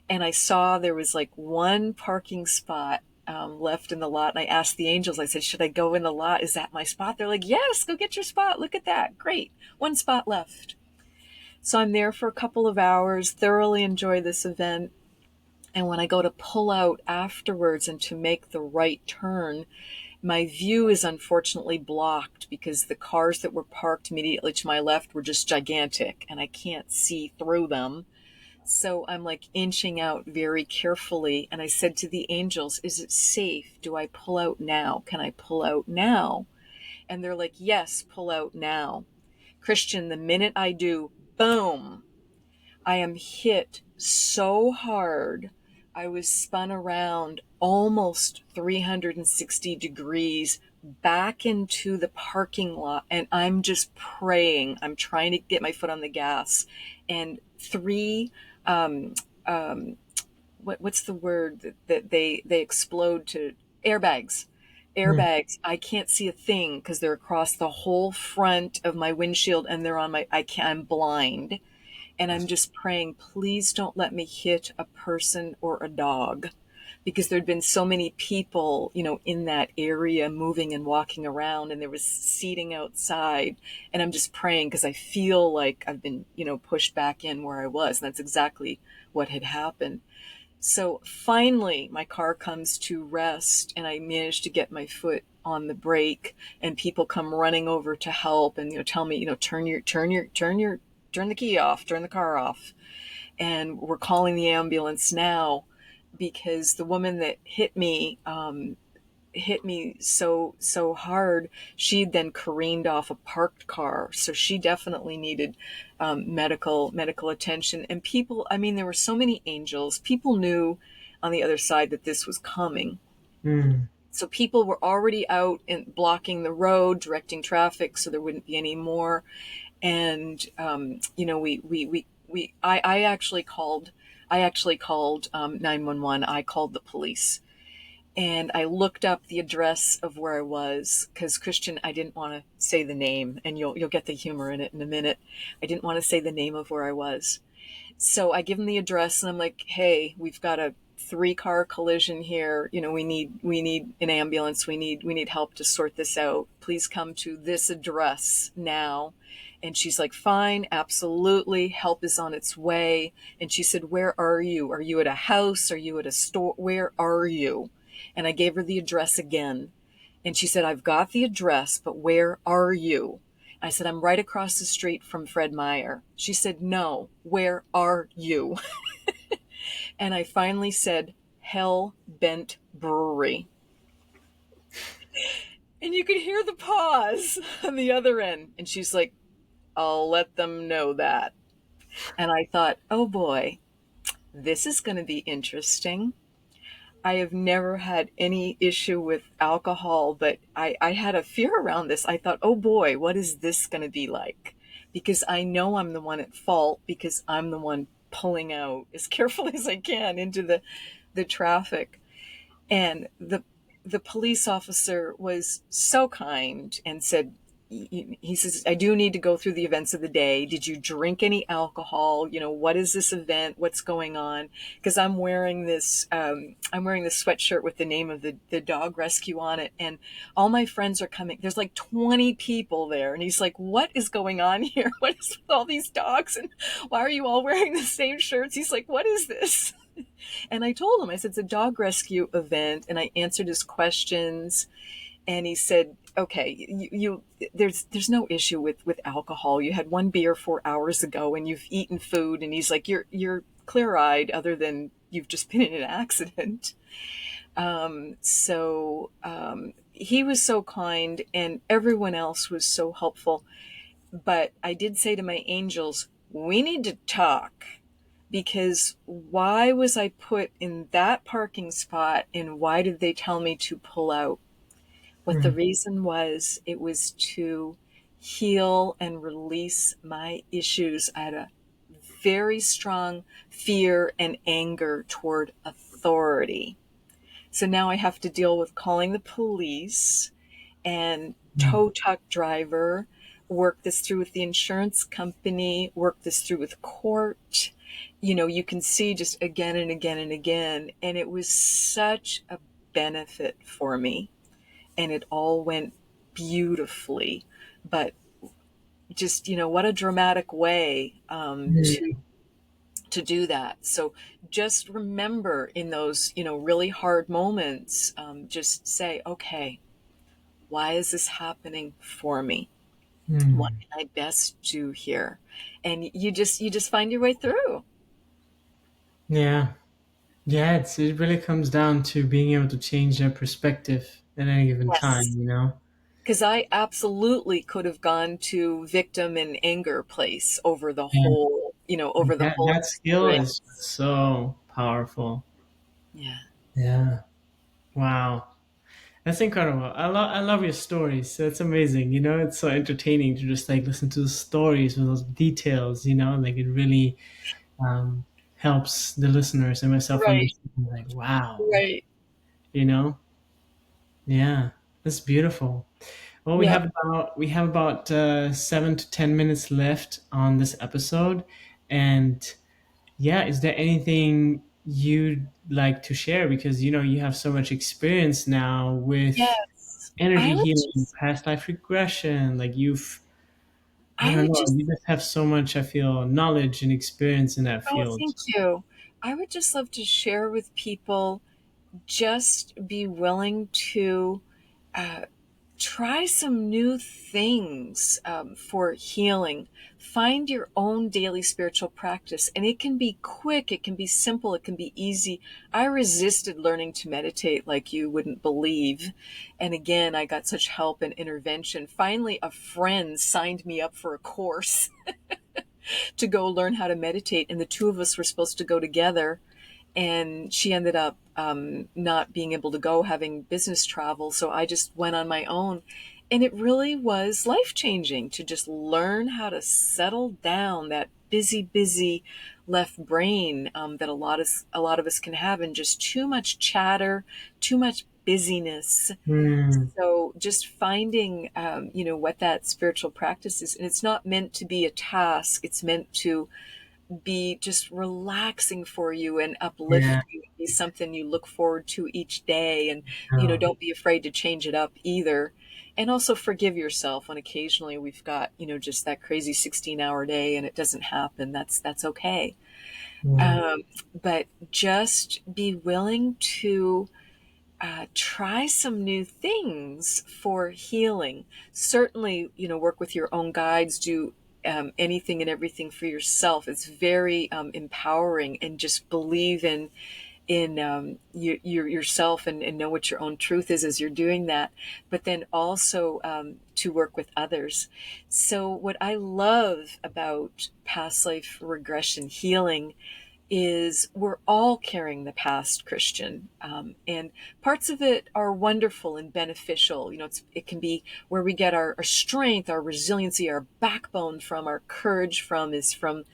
And I saw there was like one parking spot left in the lot. And I asked the angels, I said, should I go in the lot? Is that my spot? They're like, yes, go get your spot. Look at that. Great. One spot left. So I'm there for a couple of hours, thoroughly enjoy this event. And when I go to pull out afterwards and to make the right turn, My view is unfortunately blocked because the cars that were parked immediately to my left were just gigantic and I can't see through them. So I'm like inching out very carefully. And I said to the angels, is it safe? Do I pull out now? Can I pull out now? And they're like, yes, pull out now. Christian, the minute I do, boom, I am hit so hard. I was spun around almost 360 degrees back into the parking lot. And I'm just praying. I'm trying to get my foot on the gas. And three, um, um, what's the word that they explode to? Airbags. Mm. Airbags. I can't see a thing because they're across the whole front of my windshield and they're on my, I can't, I'm blind. And I'm just praying, please don't let me hit a person or a dog, because there'd been so many people, in that area moving and walking around, and there was seating outside. And I'm just praying because I feel like I've been, pushed back in where I was. And that's exactly what had happened. So finally, my car comes to rest, and I manage to get my foot on the brake, and people come running over to help, and tell me, turn the key off, turn the car off, and we're calling the ambulance now because the woman that hit me so hard, she then careened off a parked car, so she definitely needed medical attention. And people, I mean, there were so many angels. People knew on the other side that this was coming, Mm. so people were already out and blocking the road, directing traffic, so there wouldn't be any more. And I actually called 911. I called the police, and I looked up the address of where I was, because Christian, I didn't want to say the name, and you'll get the humor in it in a minute. I didn't want to say the name of where I was. So I give him the address, and I'm like, hey, we've got a 3-car collision here. We need an ambulance. We need help to sort this out. Please come to this address now. And she's like, fine, absolutely. Help is on its way. And she said, where are you? Are you at a house? Are you at a store? Where are you? And I gave her the address again. And she said, I've got the address, but where are you? I said, I'm right across the street from Fred Meyer. She said, no, where are you? And I finally said, Hell Bent Brewery. And you could hear the pause on the other end. And she's like, I'll let them know that. And I thought, oh boy, this is going to be interesting. I have never had any issue with alcohol, but I had a fear around this. I thought, oh boy, what is this going to be like? Because I know I'm the one at fault, because I'm the one pulling out as carefully as I can into the traffic. And the police officer was so kind and said, he says, I do need to go through the events of the day. Did you drink any alcohol? What is this event? What's going on? Because I'm wearing this sweatshirt with the name of the dog rescue on it. And all my friends are coming. There's like 20 people there. And he's like, what is going on here? What is with all these dogs? And why are you all wearing the same shirts? He's like, what is this? And I told him, I said, it's a dog rescue event. And I answered his questions. And he said, okay, there's no issue with alcohol. You had 1 beer 4 hours ago and you've eaten food. And he's like, you're clear eyed, other than you've just been in an accident. He was so kind, and everyone else was so helpful. But I did say to my angels, we need to talk, because why was I put in that parking spot, and why did they tell me to pull out? What the Mm. reason was, it was to heal and release my issues. I had a very strong fear and anger toward authority. So now I have to deal with calling the police and Mm. tow truck driver, work this through with the insurance company, work this through with court. You can see just again and again and again. And it was such a benefit for me. And it all went beautifully. But just, what a dramatic way Mm. to do that. So just remember, in those, really hard moments, just say, okay, Why is this happening for me? What Hmm. can I best do here? And you just find your way through. Yeah. Yeah, it really comes down to being able to change their perspective at any given Yes. time, you know? Because I absolutely could have gone to victim and anger place over the And whole, over the whole that skill is experience. so powerful. Yeah. Yeah. Wow. That's incredible. I love your stories. That's amazing. You know, it's so entertaining to just like listen to the stories with those details, you know, like it really um helps the listeners and myself Right. understand like, wow, Right. you know? Yeah. That's beautiful. Well, Yeah. we have about 7 to 10 minutes left on this episode, and yeah, is there anything you'd like to share? Because you know you have so much experience now with Yes. I energy would healing, just, past life regression. Like I I don't would know, just, you just have so much. I feel knowledge and experience in that oh, field. thank you. I would just love to share with people, just be willing to uh, try some new things for healing. Find your own daily spiritual practice, and it can be quick, it can be simple, it can be easy. I resisted learning to meditate like you wouldn't believe. And again, I got such help and intervention. Finally, a friend signed me up for a course to go learn how to meditate, and the two of us were supposed to go together, and she ended up not being able to go, having business travel. So I just went on my own. And it really was life changing to just learn how to settle down that busy, busy left brain that a lot of us can have, and just too much chatter, too much busyness. Hmm. So just finding, what that spiritual practice is, and it's not meant to be a task. It's meant to be just relaxing for you and Yeah. uplift you, be something you look forward to each day. And, No. don't be afraid to change it up either. And also forgive yourself when occasionally we've got, just that crazy 16-hour day and it doesn't happen. That's okay. Yeah. Um, but just be willing to try some new things for healing. Certainly, work with your own guides, do anything and everything for yourself. It's very empowering, and just believe in yourself, and know what your own truth is as you're doing that. But then also to work with others. So what I love about past life regression healing is we're all carrying the past, Christian, and parts of it are wonderful and beneficial. It can be where we get our strength, our resiliency, our backbone from, our courage from, is from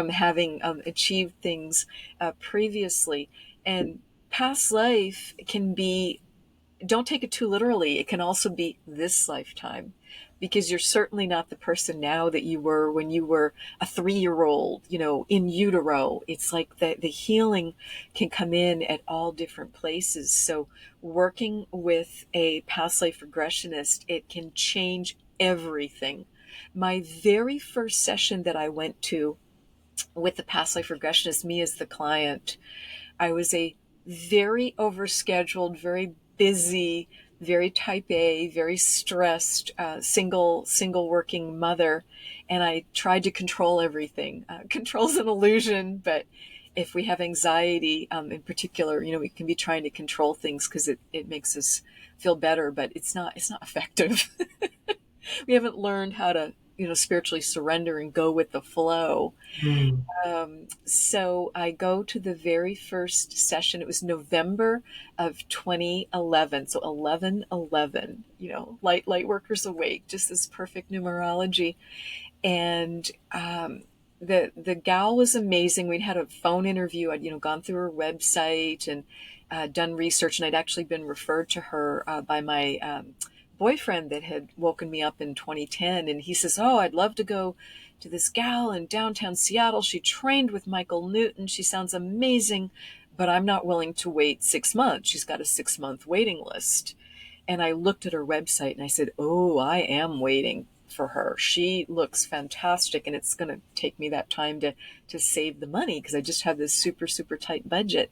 having achieved things previously. And past life can be, don't take it too literally. It can also be this lifetime, because you're certainly not the person now that you were when you were a 3-year old, in utero. It's like the healing can come in at all different places. So working with a past life regressionist, it can change everything. My very first session that I went to with the past life regressionist, me as the client, I was a very overscheduled, very busy, very type A, very stressed, single working mother, and I tried to control everything. Control's an illusion, but if we have anxiety, in particular, we can be trying to control things because it makes us feel better, but it's not effective. We haven't learned how to spiritually surrender and go with the flow. Hmm. So I go to the very first session. It was November of 2011. So 1111, light workers awake, just this perfect numerology. And the gal was amazing. We'd had a phone interview. I'd, gone through her website and done research, and I'd actually been referred to her by my boyfriend that had woken me up in 2010. And he says, "Oh, I'd love to go to this gal in downtown Seattle. She trained with Michael Newton. She sounds amazing, but I'm not willing to wait 6 months. She's got a 6-month waiting list." And I looked at her website and I said, "Oh, I am waiting for her. She looks fantastic, and it's going to take me that time to save the money because I just have this super, super tight budget."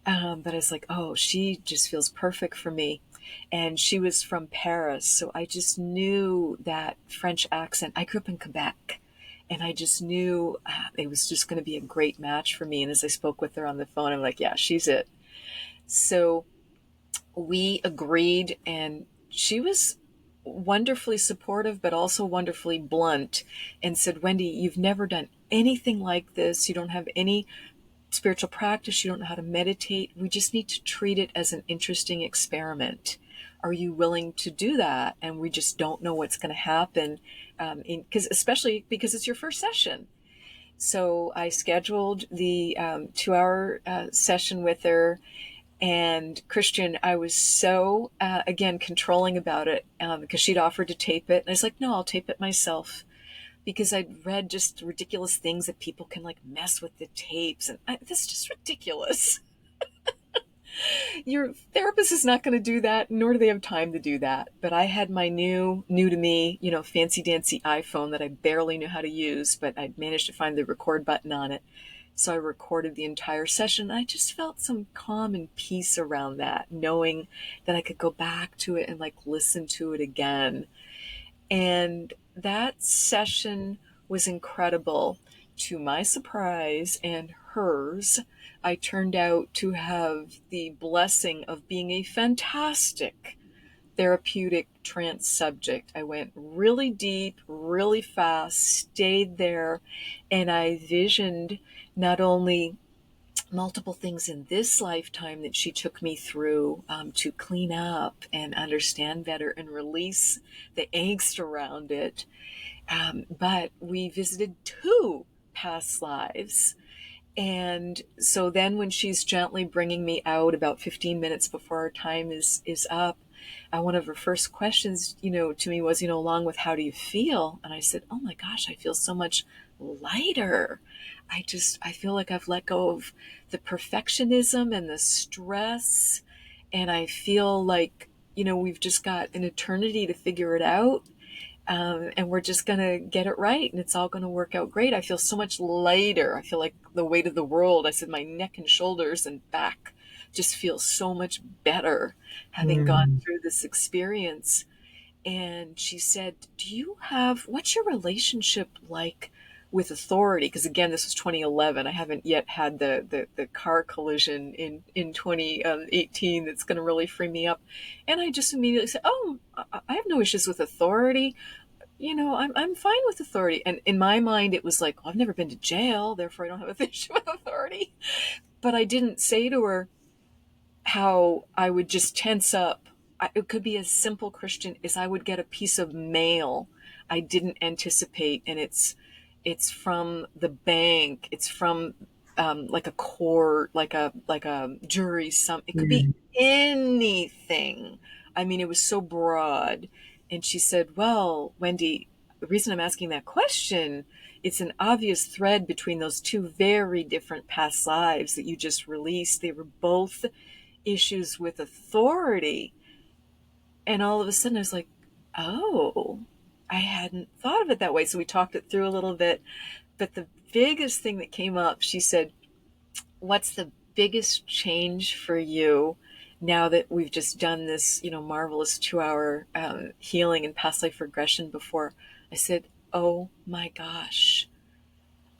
But I was like, "Oh, she just feels perfect for me." And she was from Paris, so I just knew that French accent. I grew up in Quebec, and I just knew it was just going to be a great match for me. And as I spoke with her on the phone, I'm like, yeah, she's it. So we agreed, and she was wonderfully supportive, but also wonderfully blunt, and said, Wendy, you've never done anything like this. You don't have any spiritual practice. You don't know how to meditate. We just need to treat it as an interesting experiment. Are you willing to do that? And we just don't know what's going to happen, especially because it's your first session. So I scheduled the 2 hour session with her. And Christian, I was so, again, controlling about it because she'd offered to tape it. And I was like, no, I'll tape it myself, because I'd read just ridiculous things that people can like mess with the tapes. And this is just ridiculous. Your therapist is not going to do that, nor do they have time to do that. But I had my new to me, fancy dancy iPhone that I barely knew how to use, but I'd managed to find the record button on it. So I recorded the entire session. I just felt some calm and peace around that, knowing that I could go back to it and like listen to it again. And that session was incredible. To my surprise and hers, I turned out to have the blessing of being a fantastic therapeutic trance subject. I went really deep, really fast, stayed there, and I visioned not only multiple things in this lifetime that she took me through to clean up and understand better and release the angst around it, but we visited 2 past lives. And so then when she's gently bringing me out about 15 minutes before our time is up, one of her first questions, to me was, along with how do you feel? And I said, oh my gosh, I feel so much lighter. I feel like I've let go of the perfectionism and the stress. And I feel like, we've just got an eternity to figure it out. And we're just going to get it right, and it's all going to work out great. I feel so much lighter. I feel like the weight of the world. I said my neck and shoulders and back just feel so much better having gone through this experience. And she said, what's your relationship like with authority? Because again, this was 2011. I haven't yet had the car collision in 2018 that's going to really free me up. And I just immediately said, oh, I have no issues with authority. I'm fine with authority. And in my mind, it was like, well, I've never been to jail, therefore I don't have an issue with authority. But I didn't say to her how I would just tense up. It could be as simple, Christian, as I would get a piece of mail I didn't anticipate, and it's from the bank. It's from like a court, like a jury. It could be anything. I mean, it was so broad. And she said, well, Wendy, the reason I'm asking that question, it's an obvious thread between those 2 very different past lives that you just released. They were both issues with authority. And all of a sudden I was like, oh, I hadn't thought of it that way. So we talked it through a little bit. But the biggest thing that came up, she said, what's the biggest change for you now that we've just done this, marvelous 2 hour healing and past life regression before? I said, oh my gosh,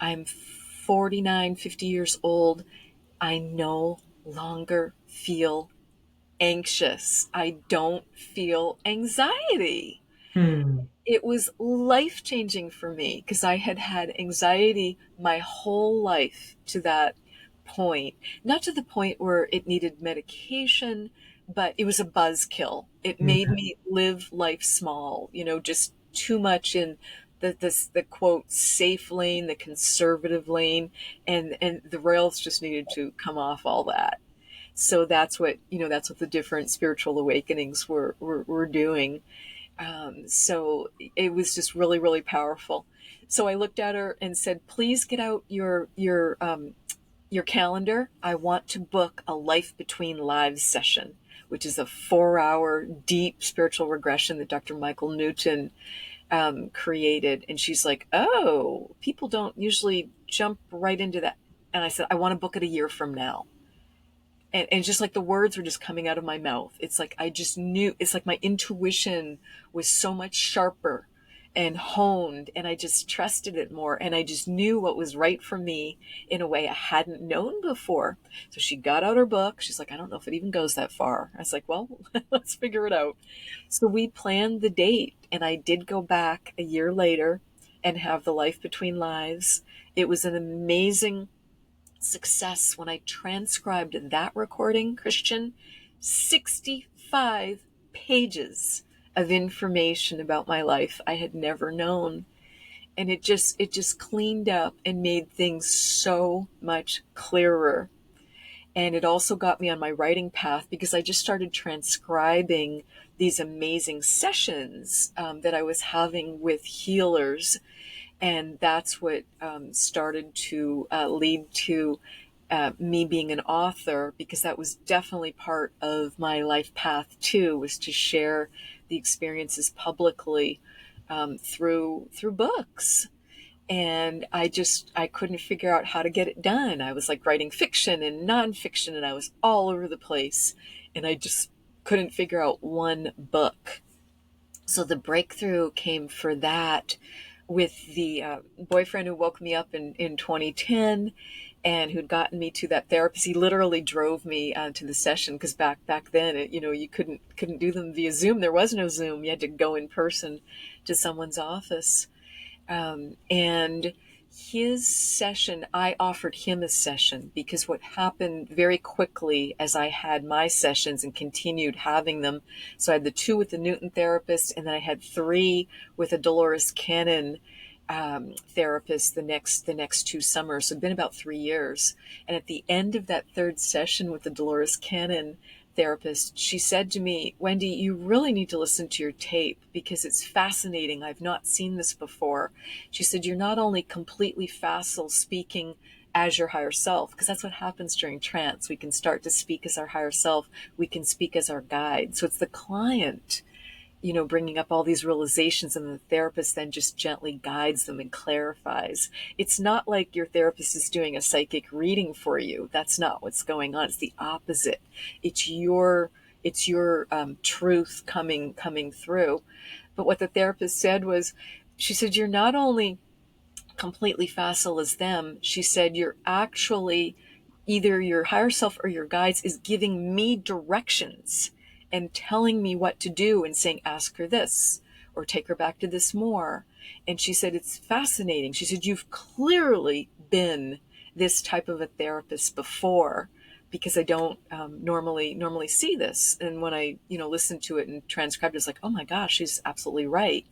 I'm 49, 50 years old. I no longer feel anxious. I don't feel anxiety. It was life-changing for me because I had had anxiety my whole life to that point. Not to the point where it needed medication, but it was a buzzkill. It made me live life small, just too much in the quote safe lane, the conservative lane, and the rails just needed to come off all that. So that's what the different spiritual awakenings were doing. So it was just really, really powerful. So I looked at her and said, please get out your calendar. I want to book a Life Between Lives session, which is a 4-hour deep spiritual regression that Dr. Michael Newton created. And she's like, oh, people don't usually jump right into that. And I said, I want to book it a year from now. and just like the words were just coming out of my mouth. It's like I just knew, it's like my intuition was so much sharper and honed, and I just trusted it more, and I just knew what was right for me in a way I hadn't known before. So she got out her book. She's like, I don't know if it even goes that far. I was like, well, let's figure it out. So we planned the date, and I did go back a year later and have the Life Between Lives. It was an amazing success when I transcribed that recording, Christian. 65 pages of information about my life I had never known. And it just cleaned up and made things so much clearer. And it also got me on my writing path because I just started transcribing these amazing sessions that I was having with healers. And that's what started to lead to me being an author, because that was definitely part of my life path too, was to share the experiences publicly through books. And I couldn't figure out how to get it done. I was like writing fiction and nonfiction, and I was all over the place, and I just couldn't figure out one book. So the breakthrough came for that with the boyfriend who woke me up in 2010 and who'd gotten me to that therapist. He literally drove me to the session, because back then, you couldn't do them via Zoom. There was no Zoom. You had to go in person to someone's office. And his session, I offered him a session, because what happened very quickly as I had my sessions and continued having them, so I had the 2 with the Newton therapist, and then I had 3 with a Dolores Cannon therapist the next 2 summers. So it'd been about 3 years. And at the end of that 3rd session with the Dolores Cannon therapist, she said to me, Wendy, you really need to listen to your tape, because it's fascinating. I've not seen this before. She said, you're not only completely facile speaking as your higher self, because that's what happens during trance. We can start to speak as our higher self. We can speak as our guide. So it's the client, bringing up all these realizations, and the therapist then just gently guides them and clarifies. It's not like your therapist is doing a psychic reading for you. That's not what's going on. It's the opposite. It's your truth coming through. But what the therapist said was, she said, you're not only completely facile as them. She said, you're actually either your higher self or your guides is giving me directions and telling me what to do and saying, ask her this or take her back to this more. And she said, it's fascinating. She said, you've clearly been this type of a therapist before, because I don't normally see this. And when I, listened to it and transcribed, it's like, oh my gosh, she's absolutely right.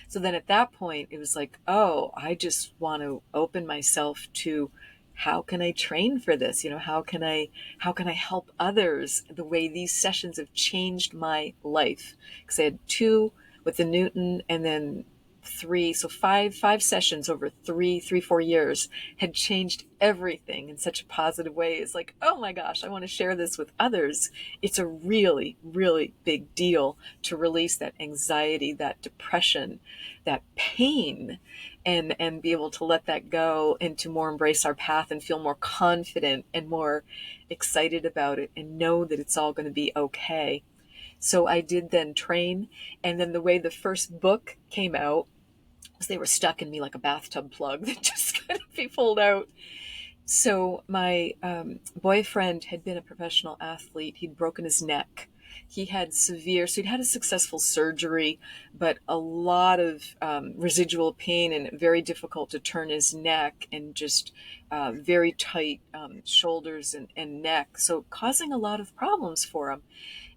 So then at that point, it was like, oh, I just want to open myself to, how can I train for this? How can I help others the way these sessions have changed my life? Because I had 2 with the Newton, and then 3, so five sessions over 4 years had changed everything in such a positive way. It's like, oh my gosh, I want to share this with others. It's a really, really big deal to release that anxiety, that depression, that pain, and be able to let that go and to more embrace our path and feel more confident and more excited about it and know that it's all going to be okay. So I did then train. And then the way the first book came out was they were stuck in me like a bathtub plug that just couldn't be pulled out. So my boyfriend had been a professional athlete. He'd broken his neck. He'd had a successful surgery, but a lot of residual pain, and very difficult to turn his neck, and just very tight shoulders and neck. So causing a lot of problems for him.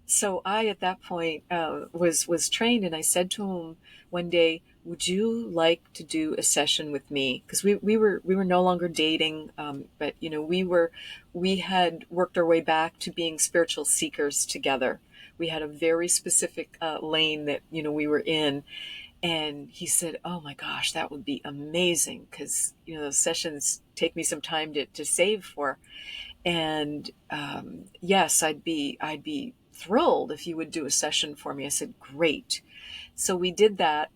So I, at that point, was trained, and I said to him one day, "Would you like to do a session with me?" Because we were no longer dating, but we had worked our way back to being spiritual seekers together. We had a very specific lane that we were in, and he said, "Oh my gosh, that would be amazing," because those sessions take me some time to save for. And yes, I'd be thrilled if you would do a session for me. I said, great. So we did that.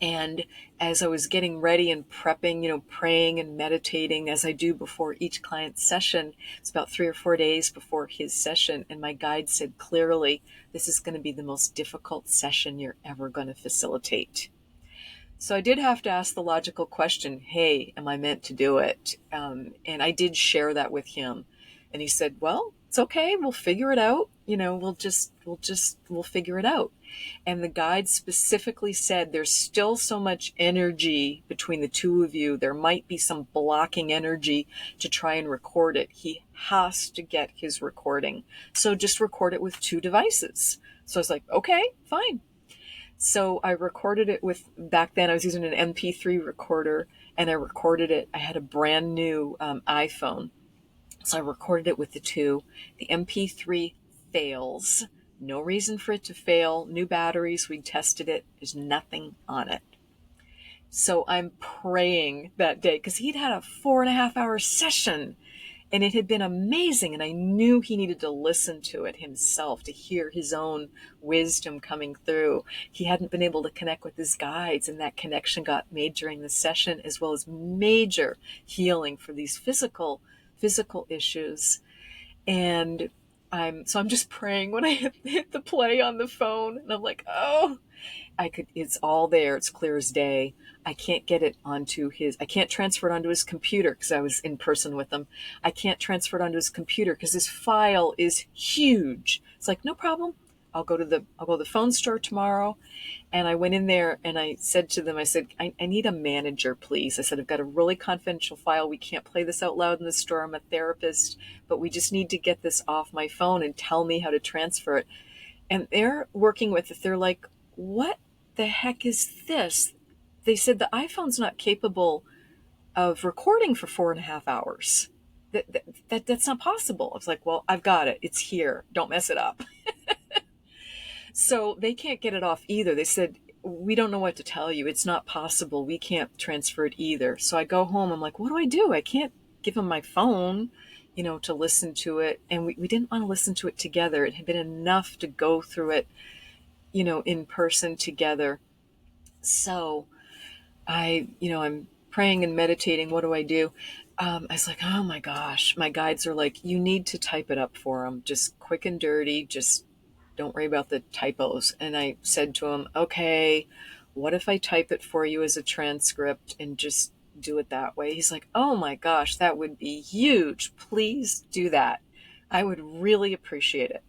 And as I was getting ready and prepping, praying and meditating as I do before each client's session, it's about 3 or 4 days before his session. And my guide said clearly, this is going to be the most difficult session you're ever going to facilitate. So I did have to ask the logical question, hey, am I meant to do it? And I did share that with him. And he said, well, it's okay. We'll figure it out. We'll figure it out. And the guide specifically said there's still so much energy between the two of you. There might be some blocking energy to try and record it. He has to get his recording. So just record it with 2 devices. So I was like, okay, fine. So I recorded it with, back then I was using an MP3 recorder, and I recorded it. I had a brand new iPhone. So I recorded it with the 2. The MP3 fails. No reason for it to fail. New batteries. We tested it. There's nothing on it. So I'm praying that day because he'd had a 4.5-hour session and it had been amazing. And I knew he needed to listen to it himself to hear his own wisdom coming through. He hadn't been able to connect with his guides, and that connection got made during the session, as well as major healing for these physical issues. And I'm just praying when I hit the play on the phone, and I'm like, oh, it's all there. It's clear as day. I can't get it I can't transfer it onto his computer because I was in person with him. I can't transfer it onto his computer because his file is huge. It's like, no problem. I'll go to the phone store tomorrow. And I went in there and I said to them, I said, I need a manager, please. I said, I've got a really confidential file. We can't play this out loud in the store. I'm a therapist, but we just need to get this off my phone and tell me how to transfer it. And they're working with it. They're like, what the heck is this? They said the iPhone's not capable of recording for 4.5 hours. That's not possible. I was like, well, I've got it. It's here. Don't mess it up. So they can't get it off either. They said, we don't know what to tell you. It's not possible. We can't transfer it either. So I go home. I'm like, what do? I can't give him my phone, to listen to it. And we didn't want to listen to it together. It had been enough to go through it, in person together. So I'm praying and meditating. What do I do? I was like, oh my gosh, my guides are like, you need to type it up for them. Just quick and dirty. Just don't worry about the typos. And I said to him, okay, what if I type it for you as a transcript and just do it that way? He's like, oh my gosh, that would be huge. Please do that. I would really appreciate it.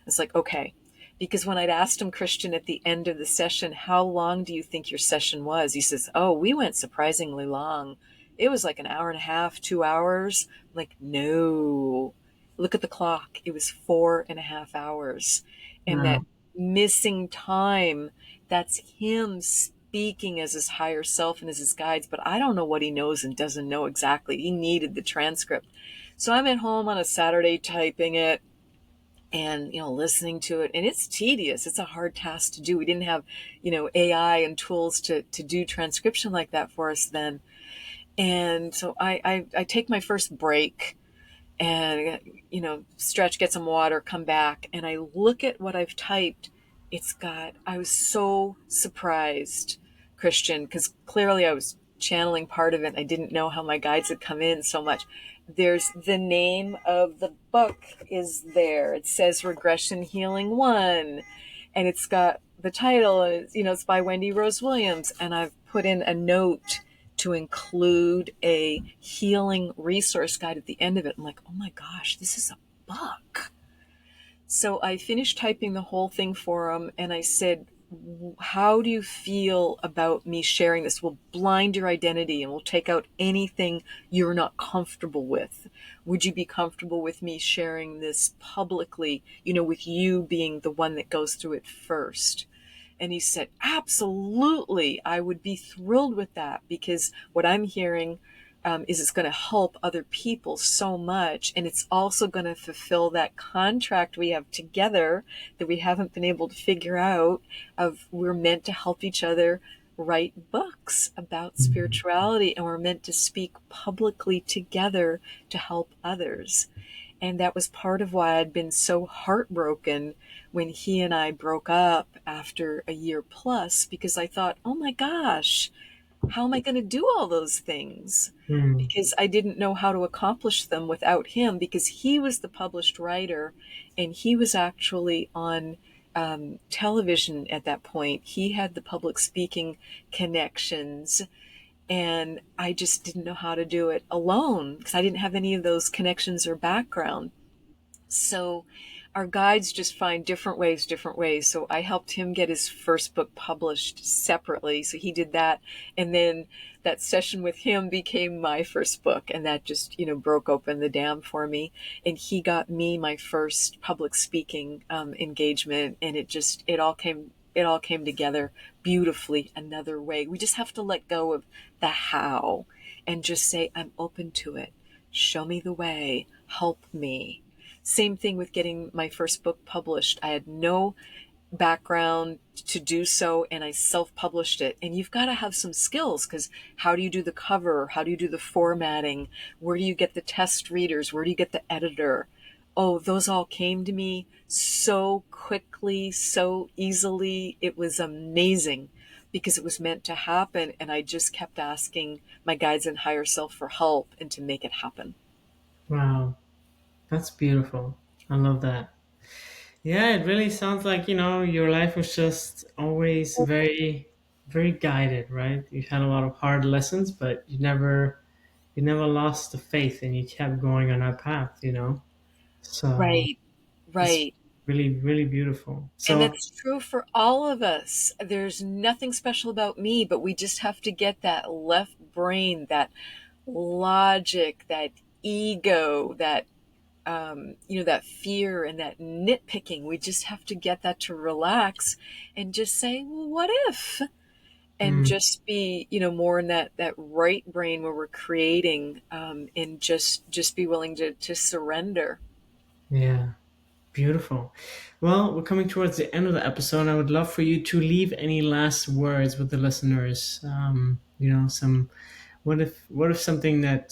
It's like, okay. Because when I'd asked him, Christian, at the end of the session, how long do you think your session was? He says, oh, we went surprisingly long. It was like an hour and a half, 2 hours. I'm like, no, look at the clock. It was 4.5 hours. And that Wow. missing time, that's him speaking as his higher self and as his guides. But I don't know what he knows and doesn't know exactly. He needed the transcript. So I'm at home on a Saturday typing it and, listening to it. And it's tedious. It's a hard task to do. We didn't have, AI and tools to do transcription like that for us then. And so I take my first break and, stretch, get some water, come back. And I look at what I've typed. I was so surprised, Christian, because clearly I was channeling part of it. I didn't know how my guides had come in so much. There's the name of the book is there. It says Regression Healing 1. And it's got the title, it's by Wendy Rose Williams. And I've put in a note to include a healing resource guide at the end of it. I'm like, oh my gosh, this is a book. So I finished typing the whole thing for him, and I said, how do you feel about me sharing this? We'll blind your identity and we'll take out anything you're not comfortable with. Would you be comfortable with me sharing this publicly, with you being the one that goes through it first? And he said, absolutely, I would be thrilled with that, because what I'm hearing is it's going to help other people so much. And it's also going to fulfill that contract we have together that we haven't been able to figure out of we're meant to help each other write books about spirituality, and we're meant to speak publicly together to help others. And that was part of why I'd been so heartbroken when he and I broke up after a year plus, because I thought, oh my gosh, how am I going to do all those things? Mm. Because I didn't know how to accomplish them without him, because he was the published writer and he was actually on television at that point. He had the public speaking connections, and I just didn't know how to do it alone because I didn't have any of those connections or background. So our guides just find different ways, different ways. So I helped him get his first book published separately. So he did that. And then that session with him became my first book. And that just, broke open the dam for me. And he got me my first public speaking engagement. And it all came together beautifully another way. We just have to let go of the how and just say, I'm open to it. Show me the way. Help me. Same thing with getting my first book published. I had no background to do so, and I self-published it. And you've got to have some skills, because how do you do the cover? How do you do the formatting? Where do you get the test readers? Where do you get the editor? Oh, those all came to me so quickly, so easily. It was amazing because it was meant to happen. And I just kept asking my guides and higher self for help and to make it happen. Wow, that's beautiful. I love that. Yeah, it really sounds like, your life was just always very, very guided, right? You had a lot of hard lessons, but you never lost the faith and you kept going on that path. So Right, it's right. really, really beautiful. And So, that's true for all of us. There's nothing special about me, but we just have to get that left brain, that logic, that ego, that fear and that nitpicking. We just have to get that to relax and just say, well, what if? And mm, just be, more in that right brain where we're creating, and just be willing to surrender. yeah, beautiful. Well, we're coming towards the end of the episode. I would love for you to leave any last words with the listeners. Some what if something that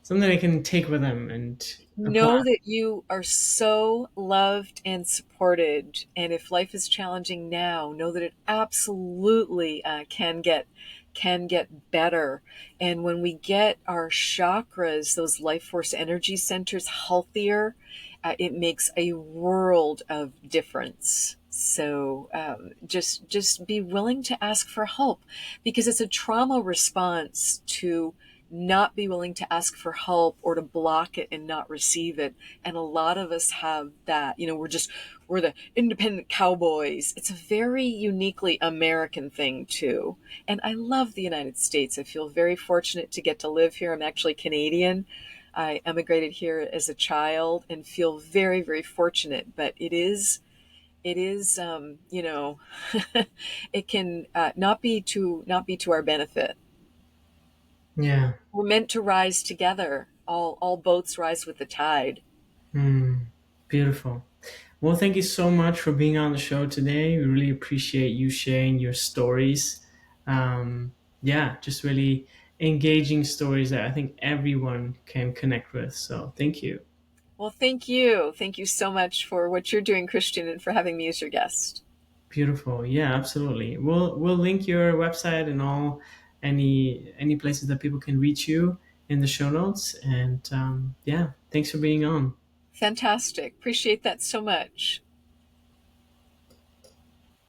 something they can take with them and apply. Know that you are so loved and supported. And if life is challenging now, know that it absolutely can get better. And when we get our chakras, those life force energy centers, healthier, it makes a world of difference. So just be willing to ask for help, because it's a trauma response to not be willing to ask for help or to block it and not receive it. And a lot of us have that. We're the independent cowboys. It's a very uniquely American thing too. And I love the United States. I feel very fortunate to get to live here. I'm actually Canadian. I emigrated here as a child and feel very, very fortunate. But it is, it can not be to our benefit. Yeah. We're meant to rise together. All boats rise with the tide. Mm, beautiful. Well, thank you so much for being on the show today. We really appreciate you sharing your stories. Yeah, just really engaging stories that I think everyone can connect with. So thank you. Well, thank you. Thank you so much for what you're doing, Christian, and for having me as your guest. Beautiful. Yeah, absolutely. We'll link your website and all any places that people can reach you in the show notes. And yeah, thanks for being on. Fantastic. Appreciate that so much.